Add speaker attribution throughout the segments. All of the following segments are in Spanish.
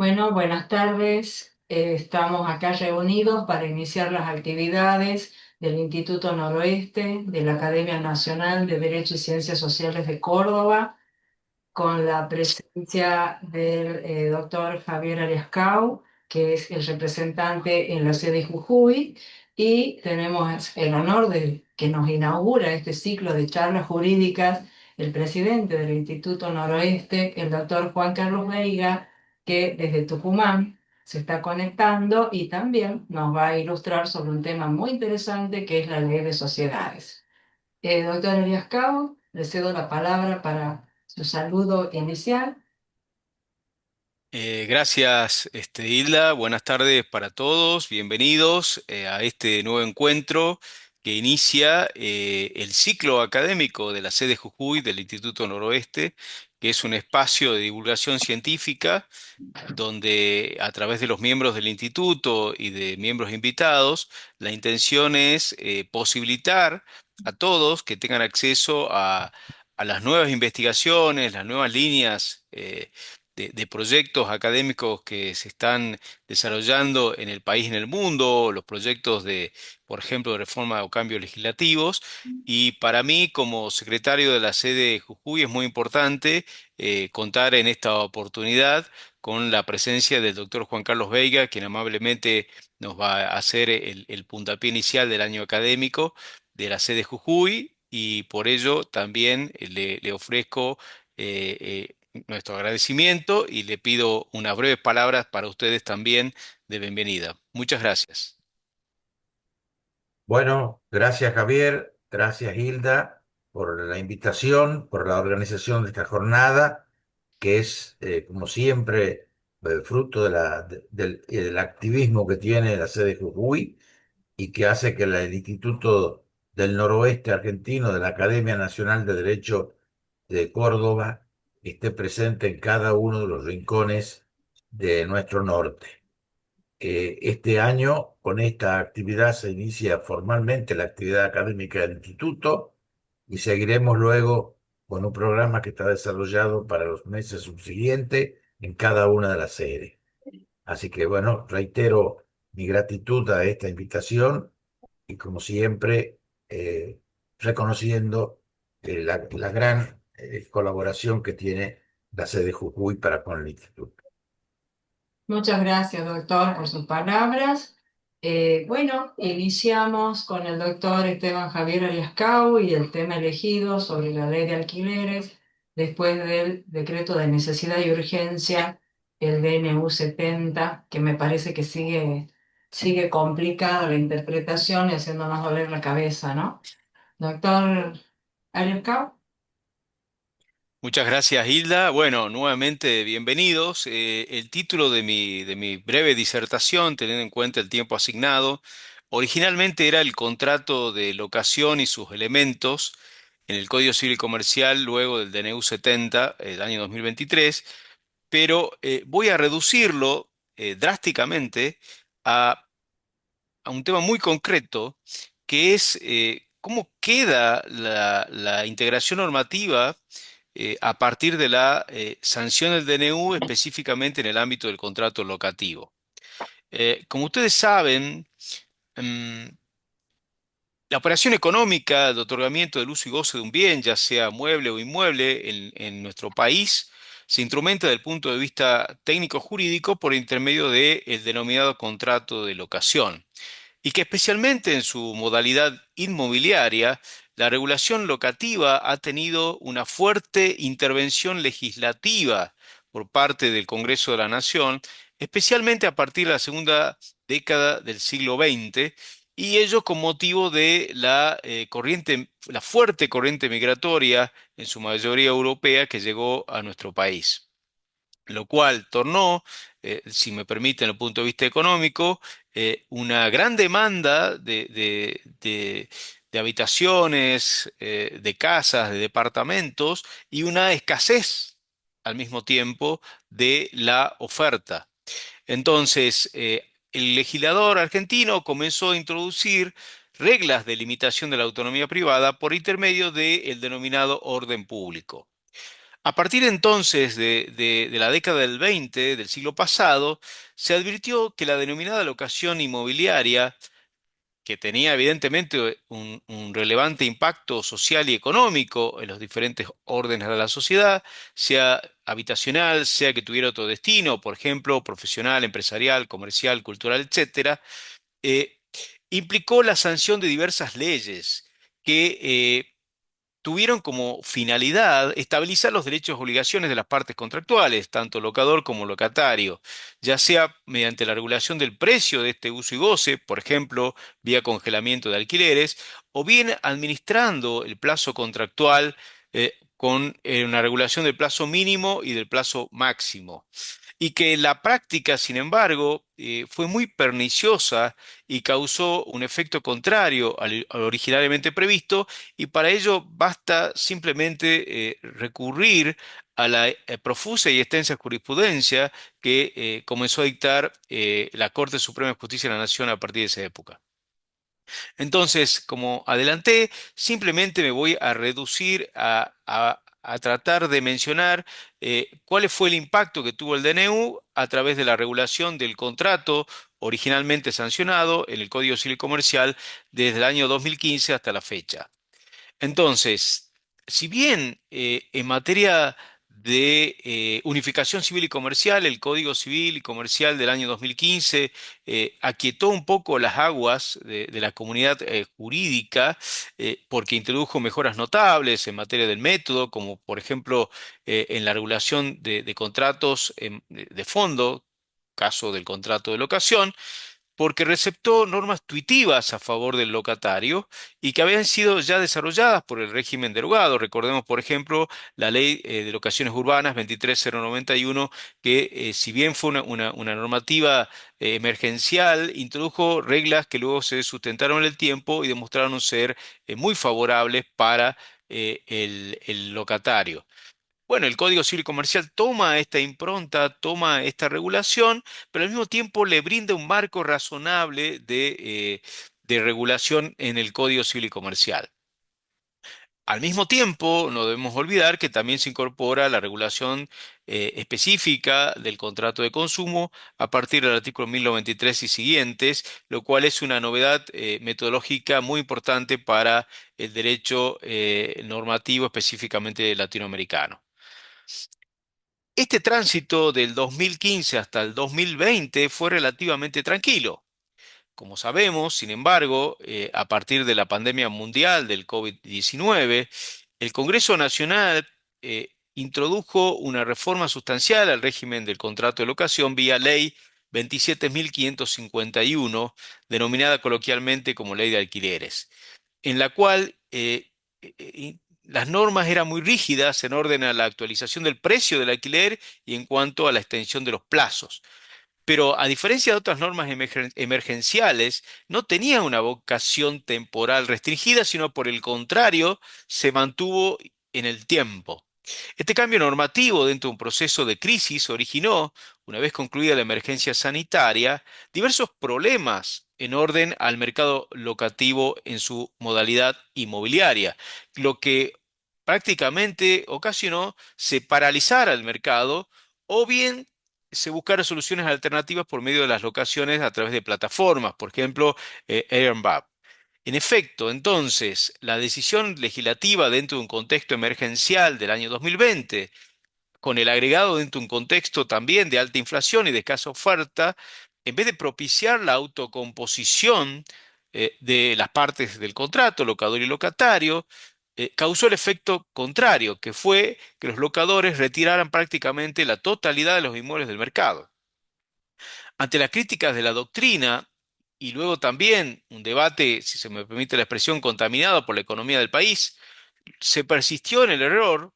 Speaker 1: Bueno, buenas tardes. Estamos acá reunidos para iniciar las actividades del Instituto Noroeste de la Academia Nacional de Derecho y Ciencias Sociales de Córdoba, con la presencia del doctor Javier Ariascau, que es el representante en la sede Jujuy, y tenemos el honor de que nos inaugura este ciclo de charlas jurídicas el presidente del Instituto Noroeste, el doctor Juan Carlos Veiga, que desde Tucumán se está conectando y también nos va a ilustrar sobre un tema muy interesante que es la ley de sociedades. Doctor Ariascau, le cedo la palabra para su saludo inicial.
Speaker 2: Gracias, Hilda. Buenas tardes para todos. Bienvenidos a este nuevo encuentro que inicia el ciclo académico de la sede Jujuy del Instituto Noroeste, que es un espacio de divulgación científica donde a través de los miembros del instituto y de miembros invitados, la intención es posibilitar a todos que tengan acceso a las nuevas investigaciones, las nuevas líneas de proyectos académicos que se están desarrollando en el país y en el mundo, los proyectos de, por ejemplo, de reforma o cambios legislativos. Y para mí, como secretario de la sede de Jujuy, es muy importante contar en esta oportunidad con la presencia del doctor Juan Carlos Veiga, quien amablemente nos va a hacer el puntapié inicial del año académico de la sede Jujuy, y por ello también le ofrezco nuestro agradecimiento y le pido unas breves palabras para ustedes también de bienvenida. Muchas gracias.
Speaker 3: Bueno, gracias Javier, gracias Hilda por la invitación, por la organización de esta jornada, que es, como siempre, fruto del activismo que tiene la sede Jujuy y que hace que el Instituto del Noroeste Argentino de la Academia Nacional de Derecho de Córdoba esté presente en cada uno de los rincones de nuestro norte. Este año, con esta actividad, se inicia formalmente la actividad académica del instituto y seguiremos luego con un programa que está desarrollado para los meses subsiguientes en cada una de las sedes. Así que, bueno, reitero mi gratitud a esta invitación y, como siempre, reconociendo la gran colaboración que tiene la sede Jujuy para con el instituto.
Speaker 1: Muchas gracias, doctor, por sus palabras. Bueno, iniciamos con el doctor Esteban Javier Ariascau y el tema elegido sobre la ley de alquileres después del decreto de necesidad y urgencia, el DNU 70, que me parece que sigue complicada la interpretación y haciéndonos doler la cabeza, ¿no? Doctor Ariascau.
Speaker 2: Muchas gracias, Hilda. Bueno, nuevamente bienvenidos. El título de mi breve disertación, teniendo en cuenta el tiempo asignado, originalmente era el contrato de locación y sus elementos en el Código Civil y Comercial luego del DNU 70, el año 2023, pero voy a reducirlo drásticamente a un tema muy concreto, que es cómo queda la integración normativa a partir de la sanción del DNU, específicamente en el ámbito del contrato locativo. Como ustedes saben, mm, la operación económica de otorgamiento del uso y goce de un bien, ya sea mueble o inmueble, en nuestro país, se instrumenta desde el punto de vista técnico-jurídico por intermedio del denominado contrato de locación, y que especialmente en su modalidad inmobiliaria, la regulación locativa ha tenido una fuerte intervención legislativa por parte del Congreso de la Nación, especialmente a partir de la segunda década del siglo XX, y ello con motivo de la fuerte corriente migratoria, en su mayoría europea, que llegó a nuestro país, lo cual tornó, si me permiten, desde el punto de vista económico, una gran demanda de habitaciones, de casas, de departamentos, y una escasez al mismo tiempo de la oferta. Entonces, el legislador argentino comenzó a introducir reglas de limitación de la autonomía privada por intermedio del denominado orden público. A partir entonces de la década del 20 del siglo pasado, se advirtió que la denominada locación inmobiliaria, que tenía evidentemente un relevante impacto social y económico en los diferentes órdenes de la sociedad, sea habitacional, sea que tuviera otro destino, por ejemplo, profesional, empresarial, comercial, cultural, etcétera, eh, implicó la sanción de diversas leyes que tuvieron como finalidad estabilizar los derechos y obligaciones de las partes contractuales, tanto locador como locatario, ya sea mediante la regulación del precio de este uso y goce, por ejemplo, vía congelamiento de alquileres, o bien administrando el plazo contractual con una regulación del plazo mínimo y del plazo máximo y que la práctica, sin embargo, fue muy perniciosa y causó un efecto contrario al originariamente previsto, y para ello basta simplemente recurrir a la profusa y extensa jurisprudencia que comenzó a dictar la Corte Suprema de Justicia de la Nación a partir de esa época. Entonces, como adelanté, simplemente me voy a reducir a tratar de mencionar cuál fue el impacto que tuvo el DNU a través de la regulación del contrato originalmente sancionado en el Código Civil Comercial desde el año 2015 hasta la fecha. Entonces, si bien en materia de unificación civil y comercial, el Código Civil y Comercial del año 2015 aquietó un poco las aguas de la comunidad jurídica porque introdujo mejoras notables en materia del método, como por ejemplo en la regulación de contratos de fondo, caso del contrato de locación, porque receptó normas tuitivas a favor del locatario y que habían sido ya desarrolladas por el régimen derogado. Recordemos, por ejemplo, la Ley de Locaciones Urbanas 23091, que si bien fue una normativa emergencial, introdujo reglas que luego se sustentaron en el tiempo y demostraron ser muy favorables para el locatario. Bueno, el Código Civil y Comercial toma esta impronta, toma esta regulación, pero al mismo tiempo le brinda un marco razonable de regulación en el Código Civil y Comercial. Al mismo tiempo, no debemos olvidar que también se incorpora la regulación específica del contrato de consumo a partir del artículo 1093 y siguientes, lo cual es una novedad metodológica muy importante para el derecho normativo específicamente latinoamericano. Este tránsito del 2015 hasta el 2020 fue relativamente tranquilo. Como sabemos, sin embargo, a partir de la pandemia mundial del COVID-19, el Congreso Nacional introdujo una reforma sustancial al régimen del contrato de locación vía Ley 27.551, denominada coloquialmente como Ley de Alquileres, en la cual las normas eran muy rígidas en orden a la actualización del precio del alquiler y en cuanto a la extensión de los plazos. Pero a diferencia de otras normas emergenciales, no tenía una vocación temporal restringida, sino por el contrario, se mantuvo en el tiempo. Este cambio normativo dentro de un proceso de crisis originó, una vez concluida la emergencia sanitaria, diversos problemas en orden al mercado locativo en su modalidad inmobiliaria, lo que prácticamente ocasionó se paralizara el mercado o bien se buscaron soluciones alternativas por medio de las locaciones a través de plataformas, por ejemplo, Airbnb. En efecto, entonces, la decisión legislativa dentro de un contexto emergencial del año 2020, con el agregado dentro de un contexto también de alta inflación y de escasa oferta, en vez de propiciar la autocomposición de las partes del contrato, locador y locatario, causó el efecto contrario, que fue que los locadores retiraran prácticamente la totalidad de los inmuebles del mercado. Ante las críticas de la doctrina y luego también un debate, si se me permite la expresión, contaminado por la economía del país, se persistió en el error,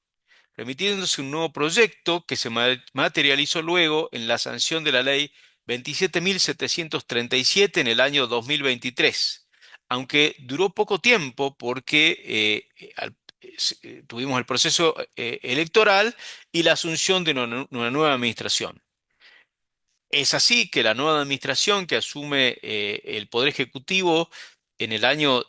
Speaker 2: remitiéndose un nuevo proyecto que se materializó luego en la sanción de la ley 27.737 en el año 2023, aunque duró poco tiempo porque tuvimos el proceso electoral y la asunción de una nueva administración. Es así que la nueva administración que asume el Poder Ejecutivo en el año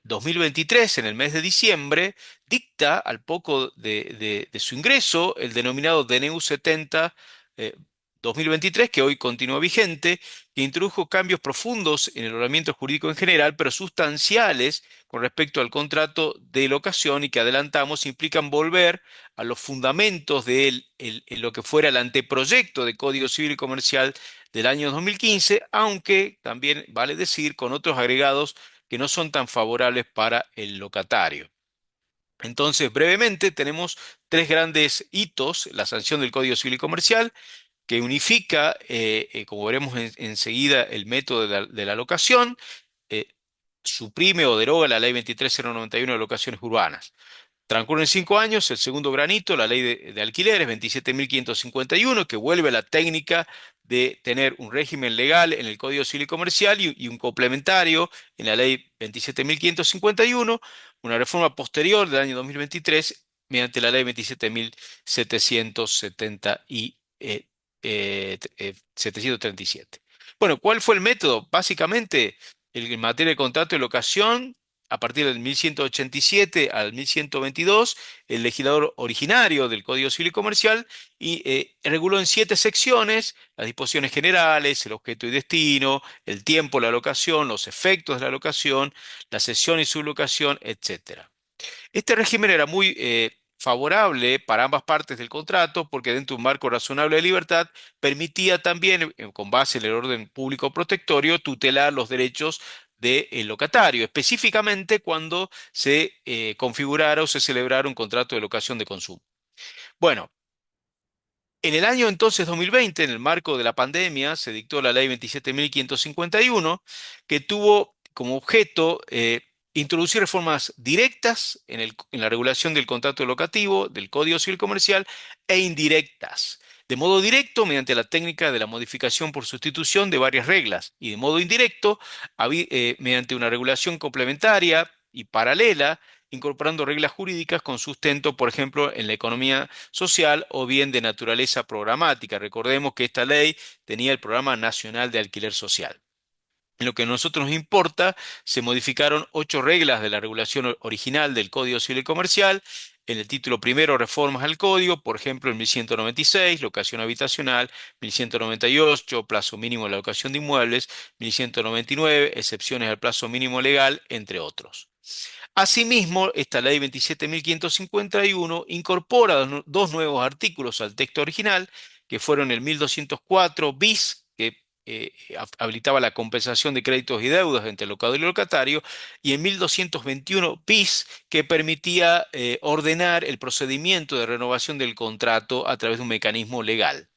Speaker 2: 2023, en el mes de diciembre, dicta al poco de su ingreso el denominado DNU 70 eh, 2023, que hoy continúa vigente, que introdujo cambios profundos en el ordenamiento jurídico en general, pero sustanciales con respecto al contrato de locación y que adelantamos implican volver a los fundamentos de lo que fuera el anteproyecto de Código Civil y Comercial del año 2015, aunque también vale decir con otros agregados que no son tan favorables para el locatario. Entonces, brevemente, tenemos tres grandes hitos: la sanción del Código Civil y Comercial, que unifica, como veremos enseguida, el método de la locación, eh, suprime o deroga la Ley 23091 de locaciones urbanas. Transcurren 5 años, el segundo granito, la ley de alquileres 27.551, que vuelve a la técnica de tener un régimen legal en el Código Civil y Comercial y un complementario en la ley 27.551, una reforma posterior del año 2023 mediante la ley 73737. Bueno, ¿cuál fue el método? Básicamente, en materia de contrato de locación, a partir del 1187 al 1122, el legislador originario del Código Civil y Comercial reguló en 7 secciones las disposiciones generales, el objeto y destino, el tiempo de la locación, los efectos de la locación, la cesión y sublocación, etc. Este régimen era muy favorable para ambas partes del contrato porque dentro de un marco razonable de libertad permitía también, con base en el orden público protectorio, tutelar los derechos del locatario, específicamente cuando se configurara o se celebrara un contrato de locación de consumo. Bueno, en el año entonces 2020, en el marco de la pandemia, se dictó la ley 27.551, que tuvo como objeto introducir reformas directas en la regulación del contrato locativo, del Código Civil Comercial, e indirectas. De modo directo, mediante la técnica de la modificación por sustitución de varias reglas, y de modo indirecto, mediante una regulación complementaria y paralela, incorporando reglas jurídicas con sustento, por ejemplo, en la economía social o bien de naturaleza programática. Recordemos que esta ley tenía el Programa Nacional de Alquiler Social. En lo que a nosotros nos importa, se modificaron 8 reglas de la regulación original del Código Civil y Comercial. En el título primero, reformas al Código, por ejemplo, en 1196, locación habitacional; 1198, plazo mínimo de la locación de inmuebles; 1199, excepciones al plazo mínimo legal, entre otros. Asimismo, esta ley 27.551 incorpora dos nuevos artículos al texto original, que fueron el 1204 bis, que habilitaba la compensación de créditos y deudas entre locador y locatario, y el 1221 bis, que permitía ordenar el procedimiento de renovación del contrato a través de un mecanismo legal.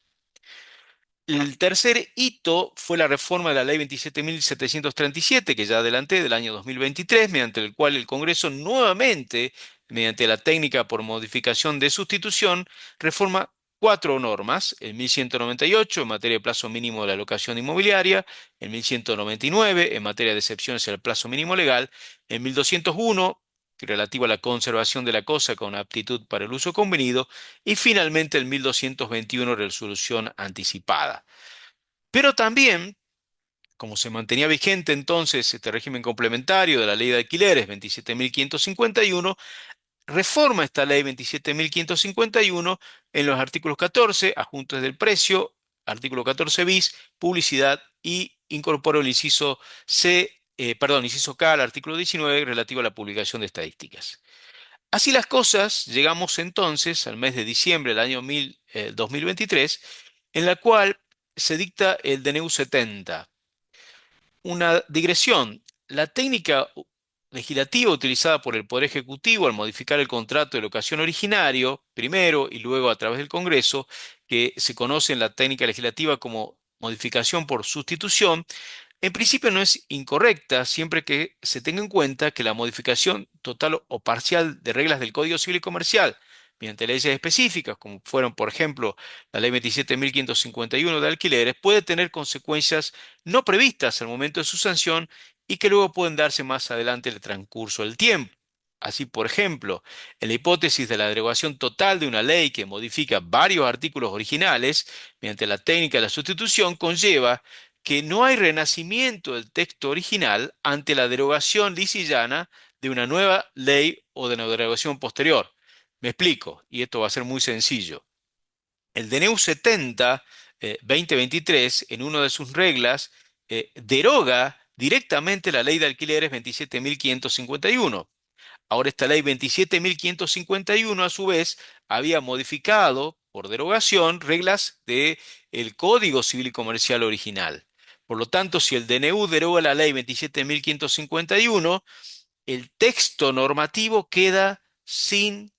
Speaker 2: El tercer hito fue la reforma de la Ley 27.737, que ya adelanté, del año 2023, mediante el cual el Congreso nuevamente, mediante la técnica por modificación de sustitución, reforma 4 normas: el 1198 en materia de plazo mínimo de la locación inmobiliaria; el 1199 en materia de excepciones al plazo mínimo legal; el 1201 relativo a la conservación de la cosa con aptitud para el uso convenido; y finalmente el 1221, resolución anticipada. Pero también, como se mantenía vigente entonces este régimen complementario de la ley de alquileres 27.551, reforma esta ley 27.551 en los artículos 14, ajustes del precio; artículo 14 bis, publicidad; y incorporó el inciso K al artículo 19, relativo a la publicación de estadísticas. Así las cosas, llegamos entonces al mes de diciembre del año 2023, en la cual se dicta el DNU 70. Una digresión: la técnica legislativa utilizada por el Poder Ejecutivo al modificar el contrato de locación originario, primero y luego a través del Congreso, que se conoce en la técnica legislativa como modificación por sustitución, en principio no es incorrecta siempre que se tenga en cuenta que la modificación total o parcial de reglas del Código Civil y Comercial mediante leyes específicas, como fueron, por ejemplo, la Ley 27.551 de alquileres, puede tener consecuencias no previstas al momento de su sanción y que luego pueden darse más adelante en el transcurso del tiempo. Así, por ejemplo, en la hipótesis de la derogación total de una ley que modifica varios artículos originales mediante la técnica de la sustitución, conlleva que no hay renacimiento del texto original ante la derogación lisillana de una nueva ley o de una derogación posterior. Me explico, y esto va a ser muy sencillo. El DNU 70 2023, en una de sus reglas, deroga directamente la ley de alquileres 27.551. Ahora, esta ley 27.551, a su vez, había modificado, por derogación, reglas del Código Civil y Comercial original. Por lo tanto, si el DNU deroga la ley 27.551, el texto normativo queda sin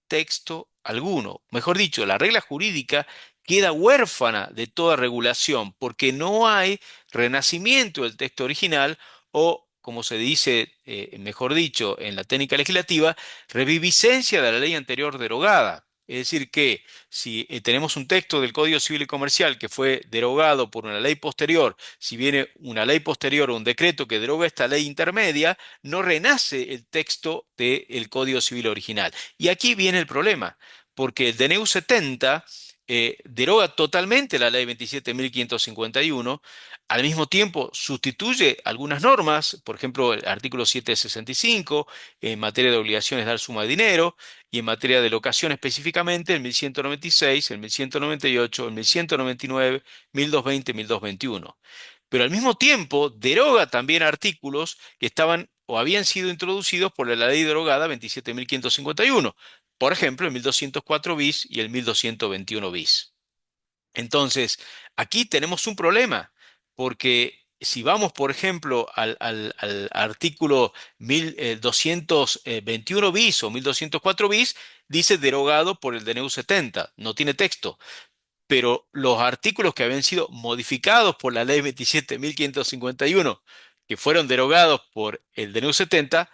Speaker 2: texto alguno. Mejor dicho, la regla jurídica queda huérfana de toda regulación porque no hay renacimiento del texto original o, como se dice, mejor dicho, en la técnica legislativa, reviviscencia de la ley anterior derogada. Es decir, que si tenemos un texto del Código Civil y Comercial que fue derogado por una ley posterior, si viene una ley posterior o un decreto que deroga esta ley intermedia, no renace el texto del Código Civil original. Y aquí viene el problema, porque el DNU 70 deroga totalmente la ley 27.551, al mismo tiempo sustituye algunas normas, por ejemplo, el artículo 765 en materia de obligaciones de dar suma de dinero, y en materia de locación específicamente el 1196, el 1198, el 1199, 1220, 1221. Pero al mismo tiempo deroga también artículos que estaban o habían sido introducidos por la ley derogada 27.551. Por ejemplo, el 1204 bis y el 1221 bis. Entonces, aquí tenemos un problema, porque si vamos, por ejemplo, al artículo 1221 bis o 1204 bis, dice derogado por el DNU 70, no tiene texto, pero los artículos que habían sido modificados por la ley 27.551, que fueron derogados por el DNU 70,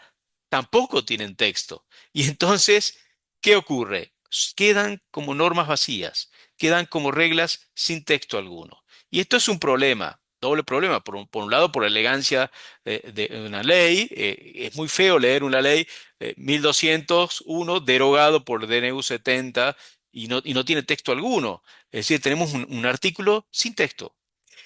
Speaker 2: tampoco tienen texto. Y entonces, ¿qué ocurre? Quedan como normas vacías, quedan como reglas sin texto alguno. Y esto es un problema, doble problema. Por un lado, por la elegancia de una ley. Es muy feo leer una ley 1201 derogado por el DNU 70 y no tiene texto alguno. Es decir, tenemos un artículo sin texto.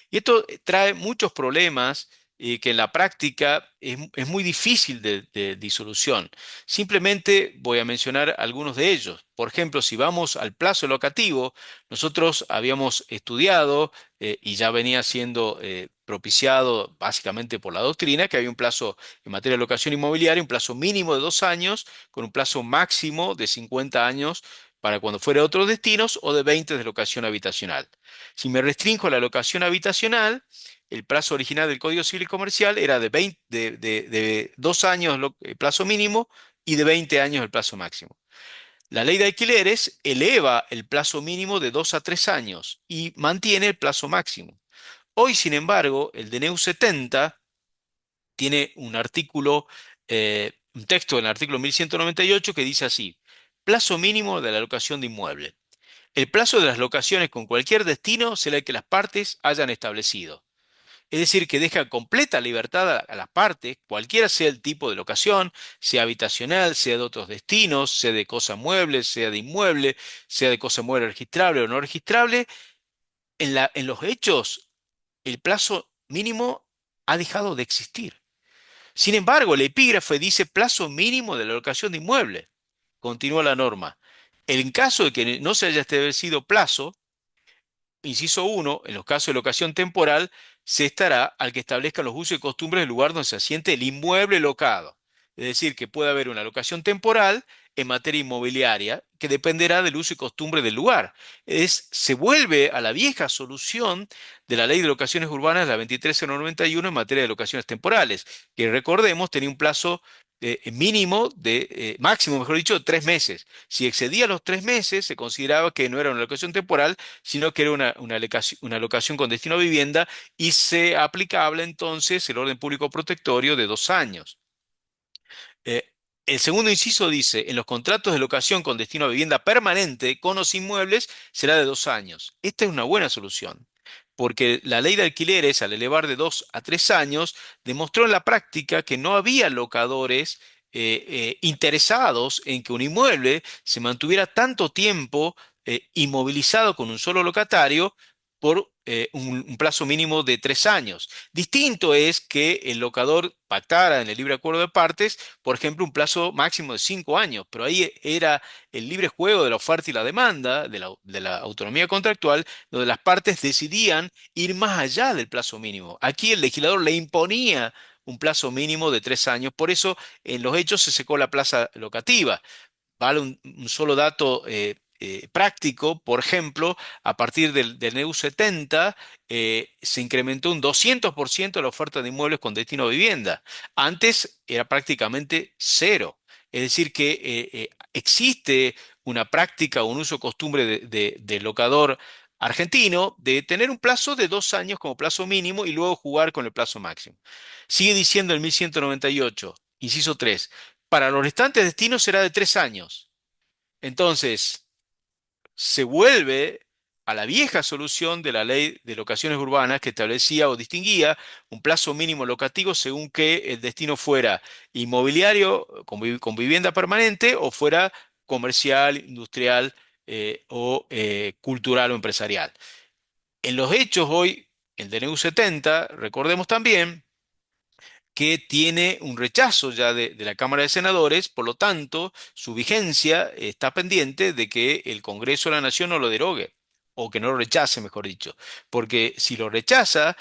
Speaker 2: Y esto trae muchos problemas que en la práctica es muy difícil de disolución. Simplemente voy a mencionar algunos de ellos. Por ejemplo, si vamos al plazo locativo, nosotros habíamos estudiado y ya venía siendo propiciado básicamente por la doctrina, que había un plazo en materia de locación inmobiliaria, un plazo mínimo de 2 años, con un plazo máximo de 50 años para cuando fuera a otros destinos o de 20 de locación habitacional. Si me restringo a la locación habitacional, el plazo original del Código Civil y Comercial era de 2 años plazo mínimo y de 20 años el plazo máximo. La ley de alquileres eleva el plazo mínimo de 2 a 3 años y mantiene el plazo máximo. Hoy, sin embargo, el DNU 70 tiene un texto en el artículo 1198 que dice así: plazo mínimo de la locación de inmueble. El plazo de las locaciones con cualquier destino será el que las partes hayan establecido. Es decir, que deja completa libertad a las partes, cualquiera sea el tipo de locación, sea habitacional, sea de otros destinos, sea de cosa mueble, sea de inmueble, sea de cosa mueble registrable o no registrable. En los hechos, el plazo mínimo ha dejado de existir. Sin embargo, el epígrafe dice plazo mínimo de la locación de inmueble. Continúa la norma. En caso de que no se haya establecido plazo, inciso 1, en los casos de locación temporal, se estará al que establezca los usos y costumbres del lugar donde se asiente el inmueble locado. Es decir, que puede haber una locación temporal en materia inmobiliaria que dependerá del uso y costumbre del lugar. Se vuelve a la vieja solución de la Ley de Locaciones Urbanas, la 23091, en materia de locaciones temporales, que recordemos tenía un plazo máximo, mejor dicho, de 3 meses. Si excedía los 3 meses, se consideraba que no era una locación temporal, sino que era una locación con destino a vivienda y se aplicable entonces el orden público protectorio de 2 años. Eh, el segundo inciso dice, en los contratos de locación con destino a vivienda permanente, con o sin muebles, será de 2 años. Esta es una buena solución, porque la ley de alquileres, al elevar de 2 a 3 años, demostró en la práctica que no había locadores interesados en que un inmueble se mantuviera tanto tiempo inmovilizado con un solo locatario, por un plazo mínimo de 3 años. Distinto es que el locador pactara en el libre acuerdo de partes, por ejemplo, un plazo máximo de 5 años, pero ahí era el libre juego de la oferta y la demanda, de la autonomía contractual, donde las partes decidían ir más allá del plazo mínimo. Aquí el legislador le imponía un plazo mínimo de 3 años, por eso en los hechos se secó la plaza locativa. Vale un solo dato práctico, por ejemplo, a partir del NEU 70 se incrementó un 200% la oferta de inmuebles con destino a vivienda. Antes era prácticamente cero. Es decir, que existe una práctica o un uso costumbre del locador argentino de tener un plazo de 2 años como plazo mínimo y luego jugar con el plazo máximo. Sigue diciendo el 1198, inciso 3. Para los restantes destinos será de 3 años. Entonces, se vuelve a la vieja solución de la ley de locaciones urbanas que establecía o distinguía un plazo mínimo locativo según que el destino fuera inmobiliario con vivienda permanente o fuera comercial, industrial o cultural o empresarial. En los hechos hoy, el DNU 70, recordemos también que tiene un rechazo ya de la Cámara de Senadores, por lo tanto, su vigencia está pendiente de que el Congreso de la Nación no lo derogue, o que no lo rechace, mejor dicho, porque si lo rechaza,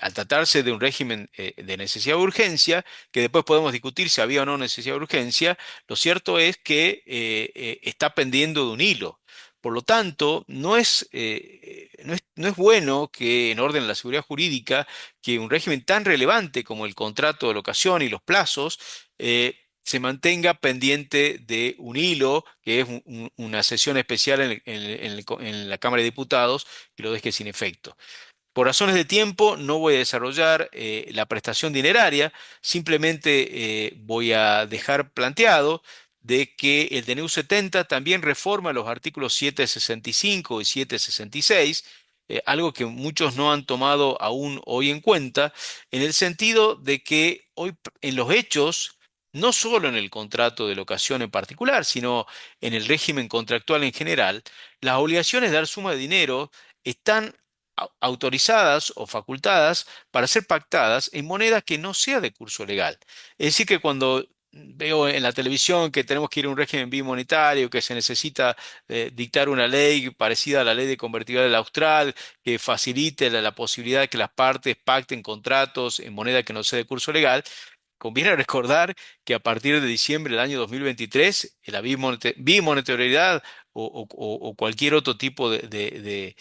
Speaker 2: al tratarse de un régimen de necesidad de urgencia, que después podemos discutir si había o no necesidad de urgencia, lo cierto es que está pendiendo de un hilo. Por lo tanto, no es bueno que en orden a la seguridad jurídica que un régimen tan relevante como el contrato de locación y los plazos se mantenga pendiente de un hilo, que es una sesión especial en la Cámara de Diputados, y lo deje sin efecto. Por razones de tiempo no voy a desarrollar la prestación dineraria, simplemente voy a dejar planteado de que el DNU 70 también reforma los artículos 765 y 766, algo que muchos no han tomado aún hoy en cuenta, en el sentido de que hoy en los hechos, no solo en el contrato de locación en particular, sino en el régimen contractual en general, las obligaciones de dar suma de dinero están autorizadas o facultadas para ser pactadas en moneda que no sea de curso legal. Es decir, que cuando veo en la televisión que tenemos que ir a un régimen bimonetario, que se necesita dictar una ley parecida a la ley de convertibilidad del austral, que facilite la posibilidad de que las partes pacten contratos en moneda que no sea de curso legal, conviene recordar que a partir de diciembre del año 2023, la bimonetariedad o cualquier otro tipo de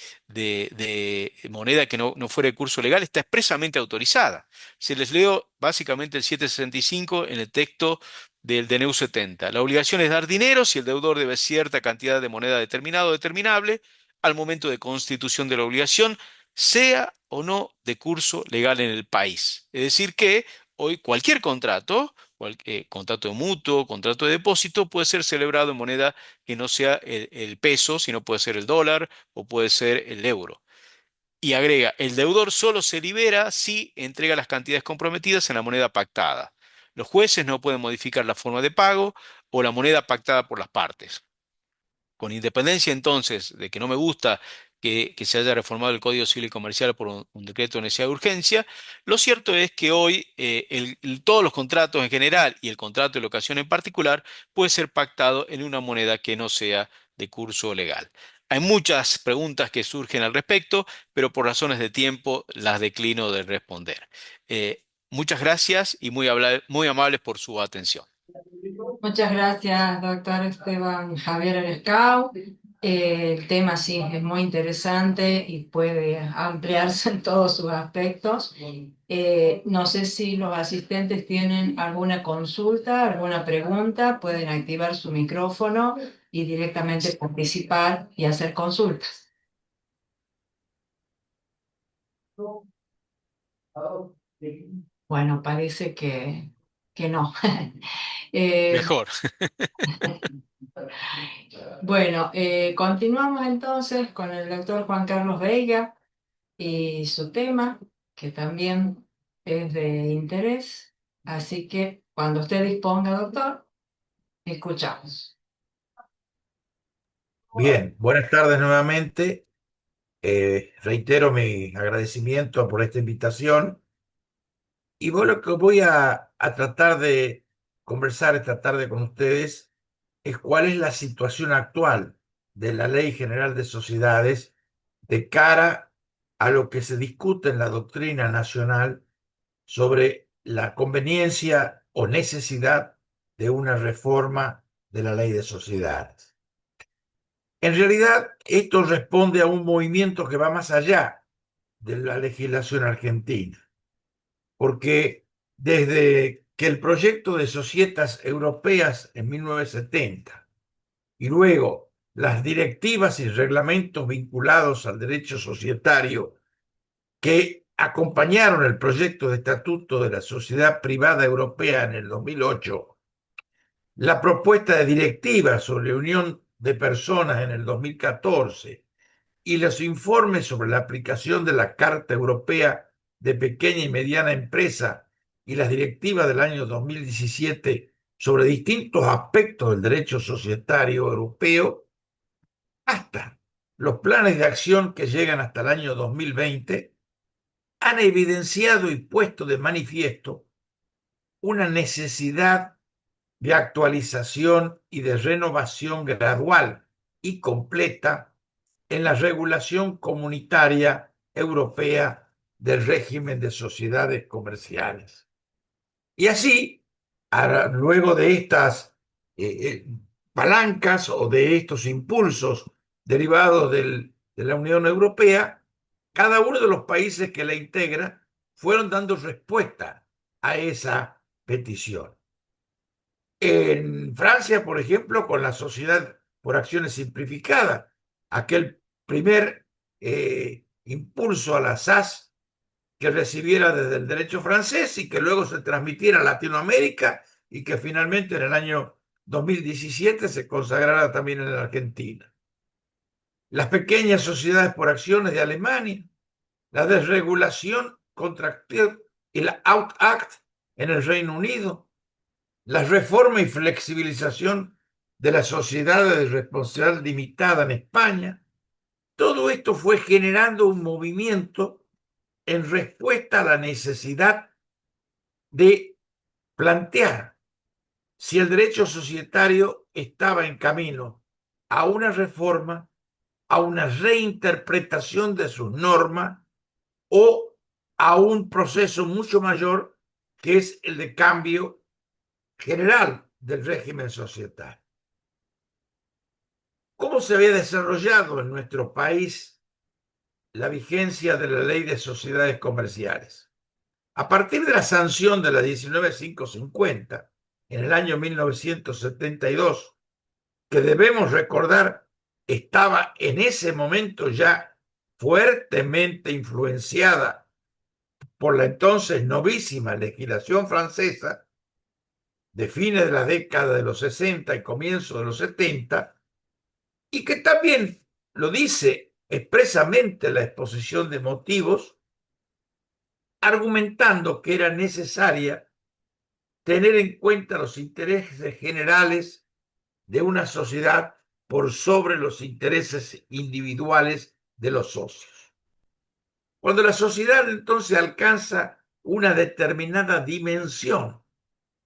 Speaker 2: moneda que no fuera de curso legal está expresamente autorizada. Se les leo básicamente el 765 en el texto del DNU 70. La obligación es dar dinero si el deudor debe cierta cantidad de moneda determinada o determinable al momento de constitución de la obligación, sea o no de curso legal en el país. Es decir, que hoy cualquier contrato, contrato de mutuo, contrato de depósito, puede ser celebrado en moneda que no sea el peso, sino puede ser el dólar o puede ser el euro. Y agrega, el deudor solo se libera si entrega las cantidades comprometidas en la moneda pactada. Los jueces no pueden modificar la forma de pago o la moneda pactada por las partes. Con independencia entonces de que no me gusta que se haya reformado el Código Civil y Comercial por un decreto de necesidad de urgencia, lo cierto es que hoy todos los contratos en general y el contrato de locación en particular puede ser pactado en una moneda que no sea de curso legal. Hay muchas preguntas que surgen al respecto, pero por razones de tiempo las declino de responder. Muchas gracias y muy amables por su atención.
Speaker 1: Muchas gracias, doctor Esteban Javier Erescau. El tema sí es muy interesante y puede ampliarse en todos sus aspectos. No sé si los asistentes tienen alguna consulta, alguna pregunta, pueden activar su micrófono y directamente participar y hacer consultas. Bueno, parece que no. Eh,
Speaker 2: Mejor.
Speaker 1: Bueno, continuamos entonces con el doctor Juan Carlos Veiga y su tema, que también es de interés. Así que cuando usted disponga, doctor, escuchamos.
Speaker 3: Bien, buenas tardes nuevamente. Reitero mi agradecimiento por esta invitación y bueno, lo que voy a tratar de conversar esta tarde con ustedes es cuál es la situación actual de la Ley General de Sociedades de cara a lo que se discute en la doctrina nacional sobre la conveniencia o necesidad de una reforma de la Ley de Sociedades. En realidad, esto responde a un movimiento que va más allá de la legislación argentina, porque desde que el proyecto de societas europeas en 1970 y luego las directivas y reglamentos vinculados al derecho societario que acompañaron el proyecto de estatuto de la Sociedad Privada Europea en el 2008, la propuesta de directiva sobre unión de personas en el 2014 y los informes sobre la aplicación de la Carta Europea de Pequeña y Mediana Empresa y las directivas del año 2017 sobre distintos aspectos del derecho societario europeo, hasta los planes de acción que llegan hasta el año 2020, han evidenciado y puesto de manifiesto una necesidad de actualización y de renovación gradual y completa en la regulación comunitaria europea del régimen de sociedades comerciales. Y así, luego de estas palancas o de estos impulsos derivados de la Unión Europea, cada uno de los países que la integra fueron dando respuesta a esa petición. En Francia, por ejemplo, con la Sociedad por Acciones Simplificada, aquel primer impulso a la SAS que recibiera desde el derecho francés y que luego se transmitiera a Latinoamérica y que finalmente en el año 2017 se consagrara también en la Argentina. Las pequeñas sociedades por acciones de Alemania, la desregulación contractiva y la Out Act en el Reino Unido, la reforma y flexibilización de las sociedades de responsabilidad limitada en España, todo esto fue generando un movimiento en respuesta a la necesidad de plantear si el derecho societario estaba en camino a una reforma, a una reinterpretación de sus normas o a un proceso mucho mayor que es el de cambio general del régimen societario. ¿Cómo se había desarrollado en nuestro país la vigencia de la Ley de Sociedades Comerciales? A partir de la sanción de la 19550 en el año 1972, que debemos recordar estaba en ese momento ya fuertemente influenciada por la entonces novísima legislación francesa de fines de la década de los 60 y comienzos de los 70, y que también lo dice expresamente la exposición de motivos, argumentando que era necesaria tener en cuenta los intereses generales de una sociedad por sobre los intereses individuales de los socios. Cuando la sociedad entonces alcanza una determinada dimensión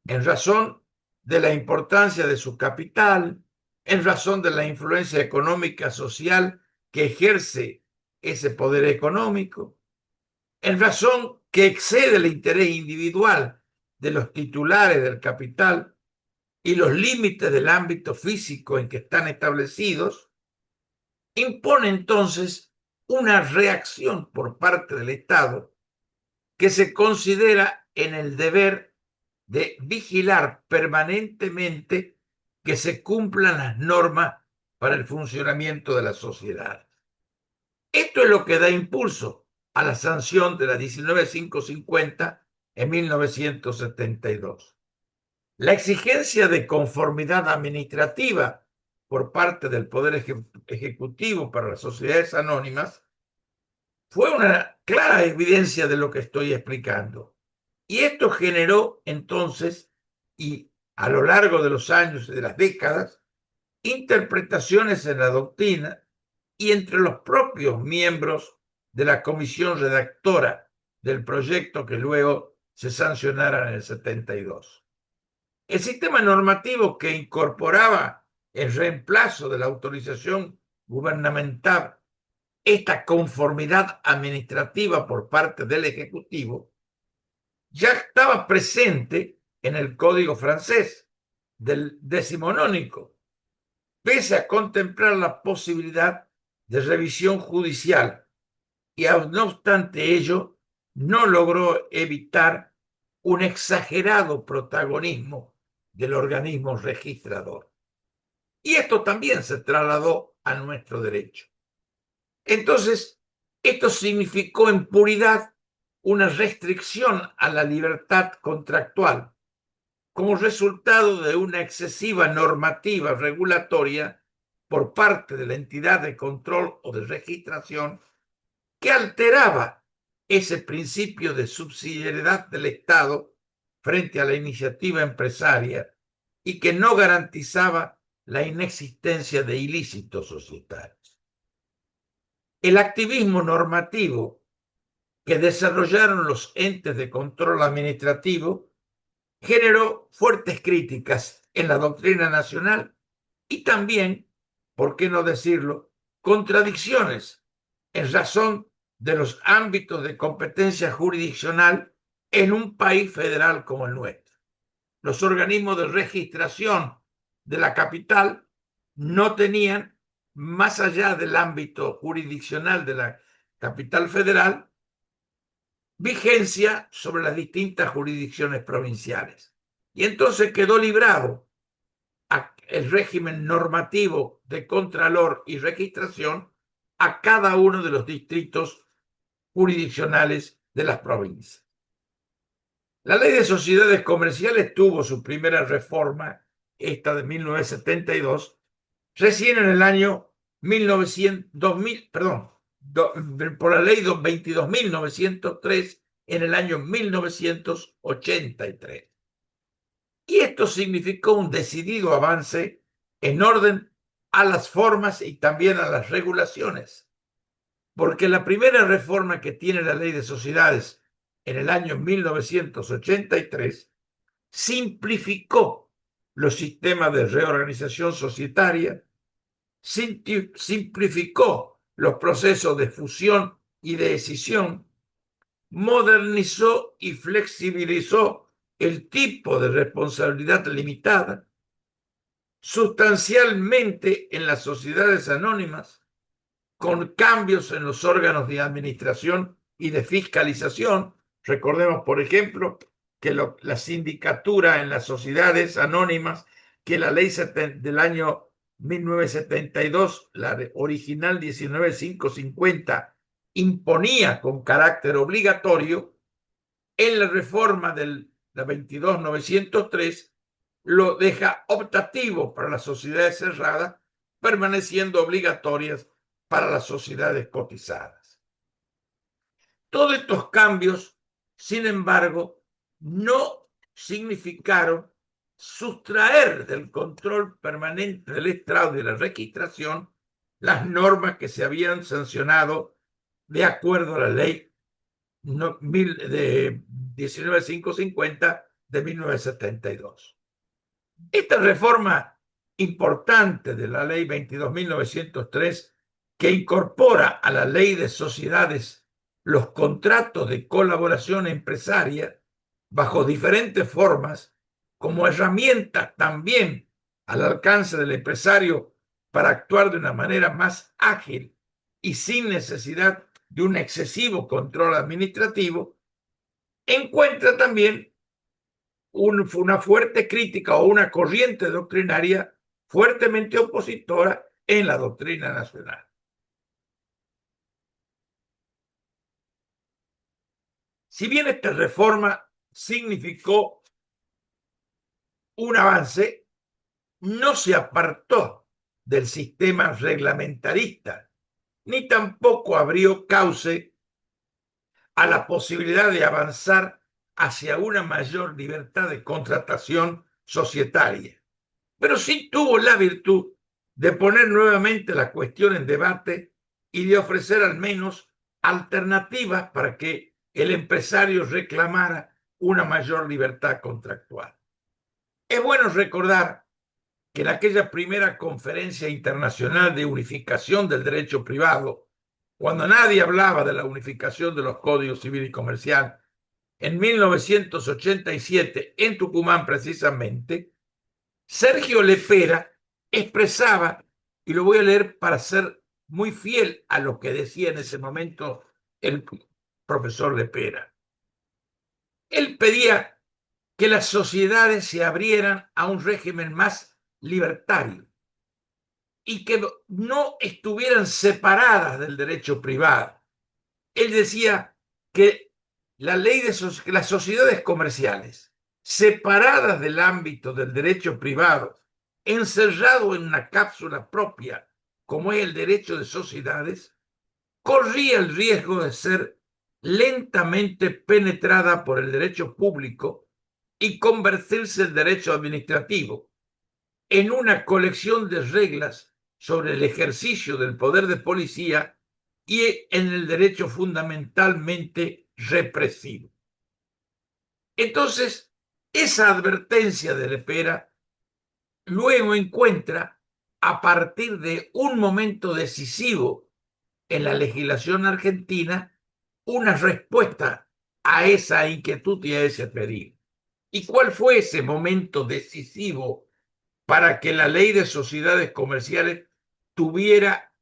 Speaker 3: en razón de la importancia de su capital, en razón de la influencia económica social que ejerce ese poder económico, en razón que excede el interés individual de los titulares del capital y los límites del ámbito físico en que están establecidos, impone entonces una reacción por parte del Estado que se considera en el deber de vigilar permanentemente que se cumplan las normas para el funcionamiento de la sociedad. Esto es lo que da impulso a la sanción de la 19550 en 1972. La exigencia de conformidad administrativa por parte del Poder Ejecutivo para las sociedades anónimas fue una clara evidencia de lo que estoy explicando. Y esto generó entonces, y a lo largo de los años y de las décadas, interpretaciones en la doctrina y entre los propios miembros de la comisión redactora del proyecto que luego se sancionara en el 72. El sistema normativo que incorporaba en reemplazo de la autorización gubernamental esta conformidad administrativa por parte del Ejecutivo ya estaba presente en el Código francés del decimonónico, pese a contemplar la posibilidad de revisión judicial, y no obstante ello, no logró evitar un exagerado protagonismo del organismo registrador. Y esto también se trasladó a nuestro derecho. Entonces, esto significó en puridad una restricción a la libertad contractual como resultado de una excesiva normativa regulatoria por parte de la entidad de control o de registración que alteraba ese principio de subsidiariedad del Estado frente a la iniciativa empresaria y que no garantizaba la inexistencia de ilícitos societarios. El activismo normativo que desarrollaron los entes de control administrativo generó fuertes críticas en la doctrina nacional y también, por qué no decirlo, contradicciones en razón de los ámbitos de competencia jurisdiccional en un país federal como el nuestro. Los organismos de registración de la capital no tenían, más allá del ámbito jurisdiccional de la capital federal, vigencia sobre las distintas jurisdicciones provinciales. Y entonces quedó librado el régimen normativo de contralor y registración a cada uno de los distritos jurisdiccionales de las provincias. La ley de sociedades comerciales tuvo su primera reforma, esta de 1972, recién en el año 2000, por la ley 22.903 en el año 1983. Y esto significó un decidido avance en orden a las formas y también a las regulaciones, porque la primera reforma que tiene la ley de sociedades en el año 1983 simplificó los sistemas de reorganización societaria, simplificó los procesos de fusión y de escisión, modernizó y flexibilizó el tipo de responsabilidad limitada, sustancialmente en las sociedades anónimas, con cambios en los órganos de administración y de fiscalización. Recordemos, por ejemplo, que la sindicatura en las sociedades anónimas, que la ley del año 1972, la original 19.550, imponía con carácter obligatorio, en la reforma de la 22.903 lo deja optativo para las sociedades cerradas, permaneciendo obligatorias para las sociedades cotizadas. Todos estos cambios, sin embargo, no significaron sustraer del control permanente del Estado y de la registración las normas que se habían sancionado de acuerdo a la ley de 19.550 de 1972. Esta reforma importante de la ley 22.903, que incorpora a la ley de sociedades los contratos de colaboración empresaria bajo diferentes formas, como herramienta también al alcance del empresario para actuar de una manera más ágil y sin necesidad de un excesivo control administrativo, encuentra también una fuerte crítica o una corriente doctrinaria fuertemente opositora en la doctrina nacional. Si bien esta reforma significó un avance, no se apartó del sistema reglamentarista, ni tampoco abrió cauce a la posibilidad de avanzar hacia una mayor libertad de contratación societaria, pero sí tuvo la virtud de poner nuevamente la cuestión en debate y de ofrecer al menos alternativas para que el empresario reclamara una mayor libertad contractual. Es bueno recordar que en aquella primera conferencia internacional de unificación del derecho privado, cuando nadie hablaba de la unificación de los códigos civil y comercial, en 1987, en Tucumán precisamente, Sergio Lepera expresaba, y lo voy a leer para ser muy fiel a lo que decía en ese momento el profesor Lepera. Él pedía que las sociedades se abrieran a un régimen más libertario y que no estuvieran separadas del derecho privado. Él decía que que las sociedades comerciales, separadas del ámbito del derecho privado, encerrado en una cápsula propia, como es el derecho de sociedades, corría el riesgo de ser lentamente penetrada por el derecho público y convertirse el derecho administrativo en una colección de reglas sobre el ejercicio del poder de policía y en el derecho fundamentalmente represivo. Entonces, esa advertencia de Lepera luego encuentra, a partir de un momento decisivo en la legislación argentina, una respuesta a esa inquietud y a ese pedido. ¿Y cuál fue ese momento decisivo para que la ley de sociedades comerciales tuviera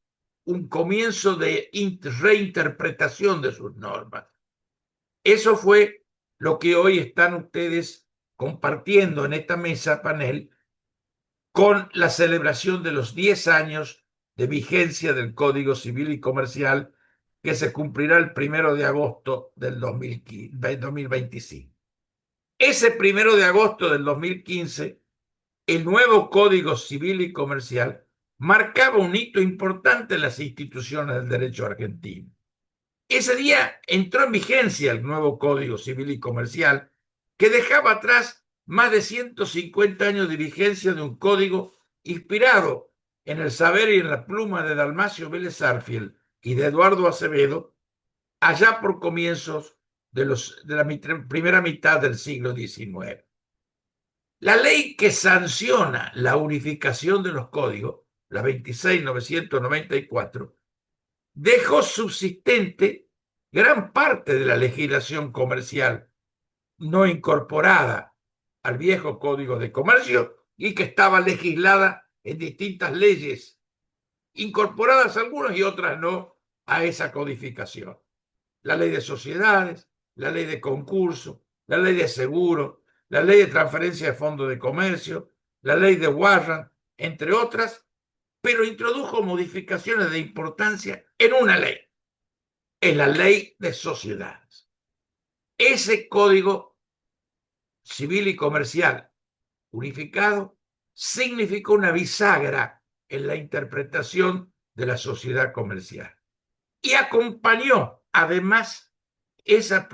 Speaker 3: un comienzo de reinterpretación de sus normas? Eso fue lo que hoy están ustedes compartiendo en esta mesa panel con la celebración de los 10 años de vigencia del Código Civil y Comercial, que se cumplirá el 1 de agosto del 2025. Ese 1 de agosto del 2015, el nuevo Código Civil y Comercial marcaba un hito importante en las instituciones del derecho argentino. Ese día entró en vigencia el nuevo Código Civil y Comercial, que dejaba atrás más de 150 años de vigencia de un código inspirado en el saber y en la pluma de Dalmacio Vélez Arfiel y de Eduardo Acevedo, allá por comienzos de la primera mitad del siglo XIX. La ley que sanciona la unificación de los códigos, la 26.994, dejó subsistente gran parte de la legislación comercial no incorporada al viejo Código de Comercio y que estaba legislada en distintas leyes, incorporadas algunas y otras no a esa codificación. La ley de sociedades, la ley de concurso, la ley de seguro, la ley de transferencia de fondos de comercio, la ley de Warren, entre otras, pero introdujo modificaciones de importancia en una ley, en la ley de sociedades. Ese código civil y comercial unificado significó una bisagra en la interpretación de la sociedad comercial y acompañó además esa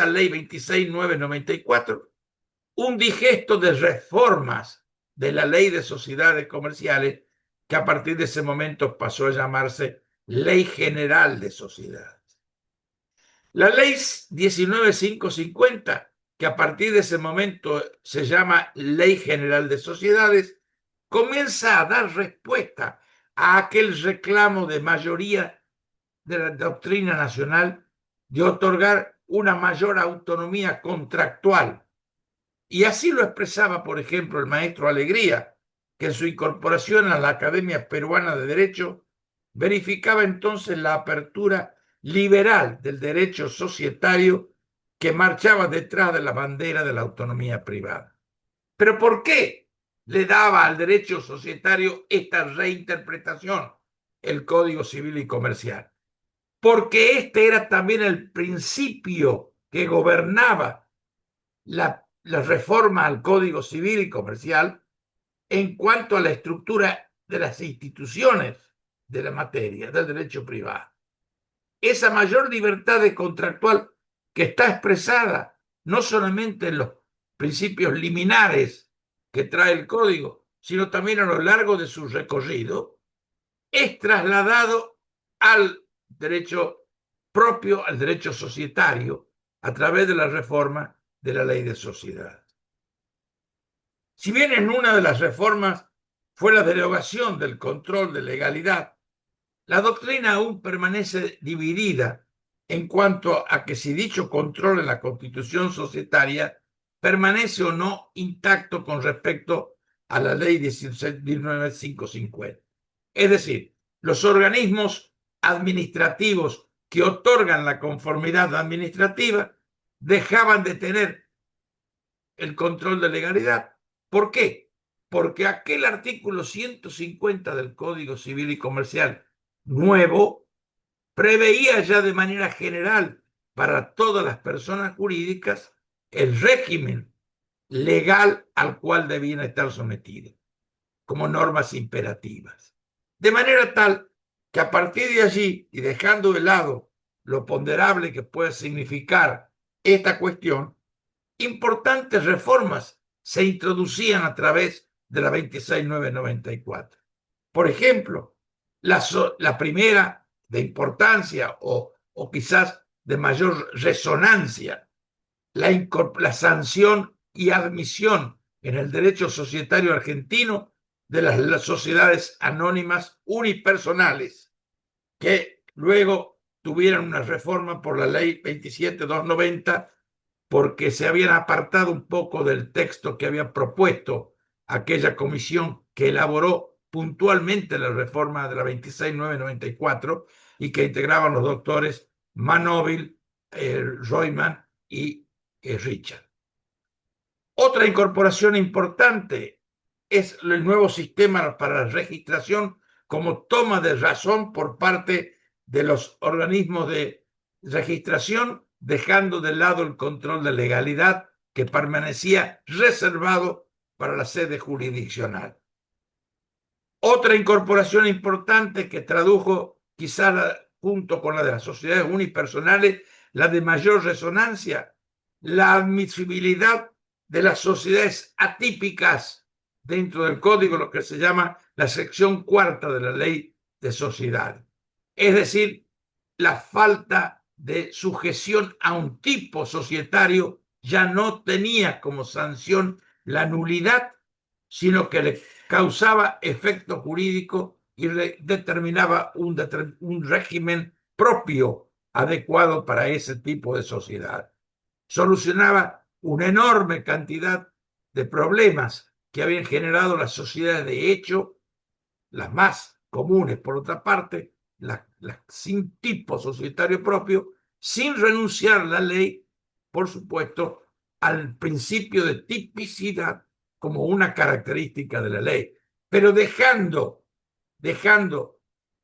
Speaker 3: ley 26.994 un digesto de reformas de la ley de sociedades comerciales que a partir de ese momento pasó a llamarse Ley General de Sociedades. La ley 19.550, que a partir de ese momento se llama Ley General de Sociedades, comienza a dar respuesta a aquel reclamo de mayoría de la doctrina nacional de otorgar una mayor autonomía contractual. Y así lo expresaba, por ejemplo, el maestro Alegría, que en su incorporación a la Academia Peruana de Derecho verificaba entonces la apertura liberal del derecho societario que marchaba detrás de la bandera de la autonomía privada. ¿Pero por qué le daba al derecho societario esta reinterpretación el Código Civil y Comercial? Porque este era también el principio que gobernaba la reforma al Código Civil y Comercial en cuanto a la estructura de las instituciones de la materia, del derecho privado. Esa mayor libertad contractual que está expresada no solamente en los principios liminares que trae el Código, sino también a lo largo de su recorrido, es trasladado al derecho propio, al derecho societario, a través de la reforma de la ley de sociedad. Si bien en una de las reformas fue la derogación del control de legalidad, la doctrina aún permanece dividida en cuanto a que si dicho control en la Constitución societaria permanece o no intacto con respecto a la ley 19550. Es decir, los organismos administrativos que otorgan la conformidad administrativa dejaban de tener el control de legalidad. ¿Por qué? Porque aquel artículo 150 del Código Civil y Comercial nuevo preveía ya de manera general para todas las personas jurídicas el régimen legal al cual debían estar sometidos, como normas imperativas. De manera tal que a partir de allí, y dejando de lado lo ponderable que puede significar esta cuestión, importantes reformas se introducían a través de la 26994. Por ejemplo, la primera de importancia o quizás de mayor resonancia, la sanción y admisión en el derecho societario argentino de las sociedades anónimas unipersonales, que luego tuvieron una reforma por la ley 27290, porque se habían apartado un poco del texto que había propuesto aquella comisión que elaboró puntualmente la reforma de la 26994 y que integraban los doctores Manóvil, Reutemann y Richard. Otra incorporación importante es el nuevo sistema para la registración como toma de razón por parte de los organismos de registración, dejando de lado el control de legalidad que permanecía reservado para la sede jurisdiccional. Otra incorporación importante que tradujo quizá junto con la de las sociedades unipersonales, la de mayor resonancia, la admisibilidad de las sociedades atípicas dentro del código, lo que se llama la sección cuarta de la ley de sociedad. Es decir, la falta de sujeción a un tipo societario ya no tenía como sanción la nulidad, sino que le causaba efecto jurídico y determinaba un régimen propio adecuado para ese tipo de sociedad. Solucionaba una enorme cantidad de problemas que habían generado las sociedades de hecho, las más comunes, por otra parte, las sin tipo societario propio, sin renunciar a la ley, por supuesto, al principio de tipicidad como una característica de la ley, pero dejando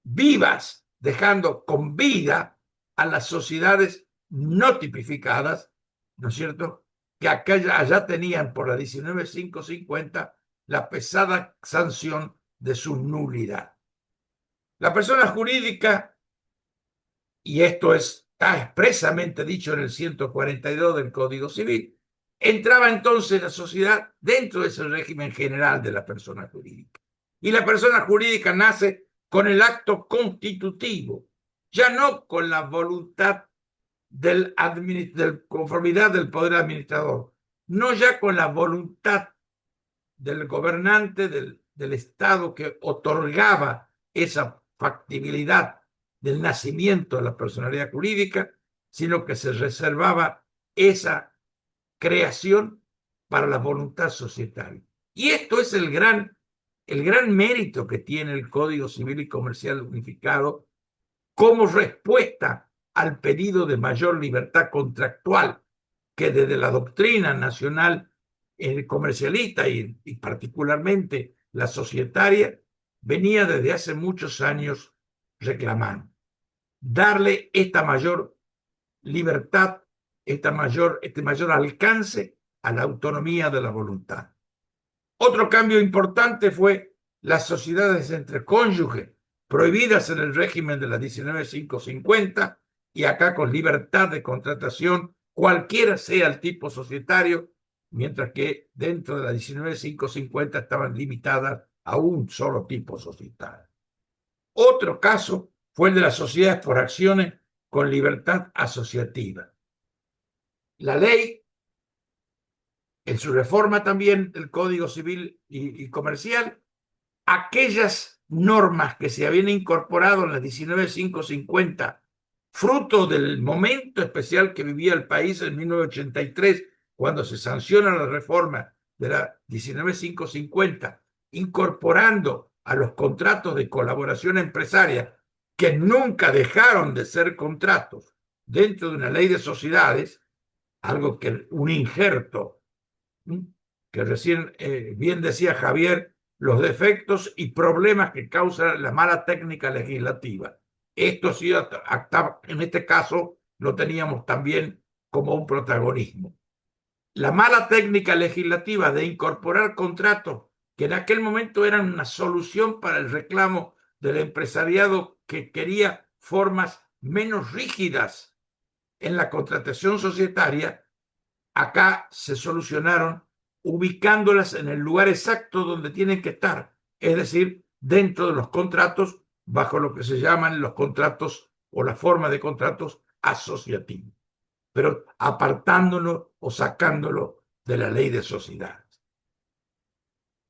Speaker 3: vivas, dejando con vida a las sociedades no tipificadas, ¿no es cierto?, que allá tenían por la 19550 la pesada sanción de su nulidad. La persona jurídica, y esto está expresamente dicho en el 142 del Código Civil, entraba entonces la sociedad dentro de ese régimen general de la persona jurídica. Y la persona jurídica nace con el acto constitutivo, ya no con la voluntad del conformidad del poder administrador, no ya con la voluntad del gobernante del Estado que otorgaba esa factibilidad del nacimiento de la personalidad jurídica, sino que se reservaba esa creación para la voluntad societaria. Y esto es el gran mérito que tiene el Código Civil y Comercial Unificado como respuesta al pedido de mayor libertad contractual que desde la doctrina nacional comercialista y particularmente la societaria venía desde hace muchos años reclamando. Darle esta mayor libertad, este mayor alcance a la autonomía de la voluntad. Otro cambio importante fue las sociedades entre cónyuges, prohibidas en el régimen de la 19550 y acá con libertad de contratación, cualquiera sea el tipo societario, mientras que dentro de la 19550 estaban limitadas a un solo tipo societario. Otro caso fue el de las sociedades por acciones con libertad asociativa. La ley, en su reforma también del Código Civil y Comercial, aquellas normas que se habían incorporado en la 19.550, fruto del momento especial que vivía el país en 1983, cuando se sanciona la reforma de la 19.550, incorporando a los contratos de colaboración empresaria, que nunca dejaron de ser contratos dentro de una ley de sociedades, algo que un injerto, que recién bien decía Javier, los defectos y problemas que causa la mala técnica legislativa. Esto sí, en este caso, lo teníamos también como un protagonismo. La mala técnica legislativa de incorporar contratos que en aquel momento eran una solución para el reclamo del empresariado que quería formas menos rígidas en la contratación societaria, acá se solucionaron ubicándolas en el lugar exacto donde tienen que estar, es decir, dentro de los contratos, bajo lo que se llaman los contratos o la forma de contratos asociativos, pero apartándolo o sacándolo de la ley de sociedades.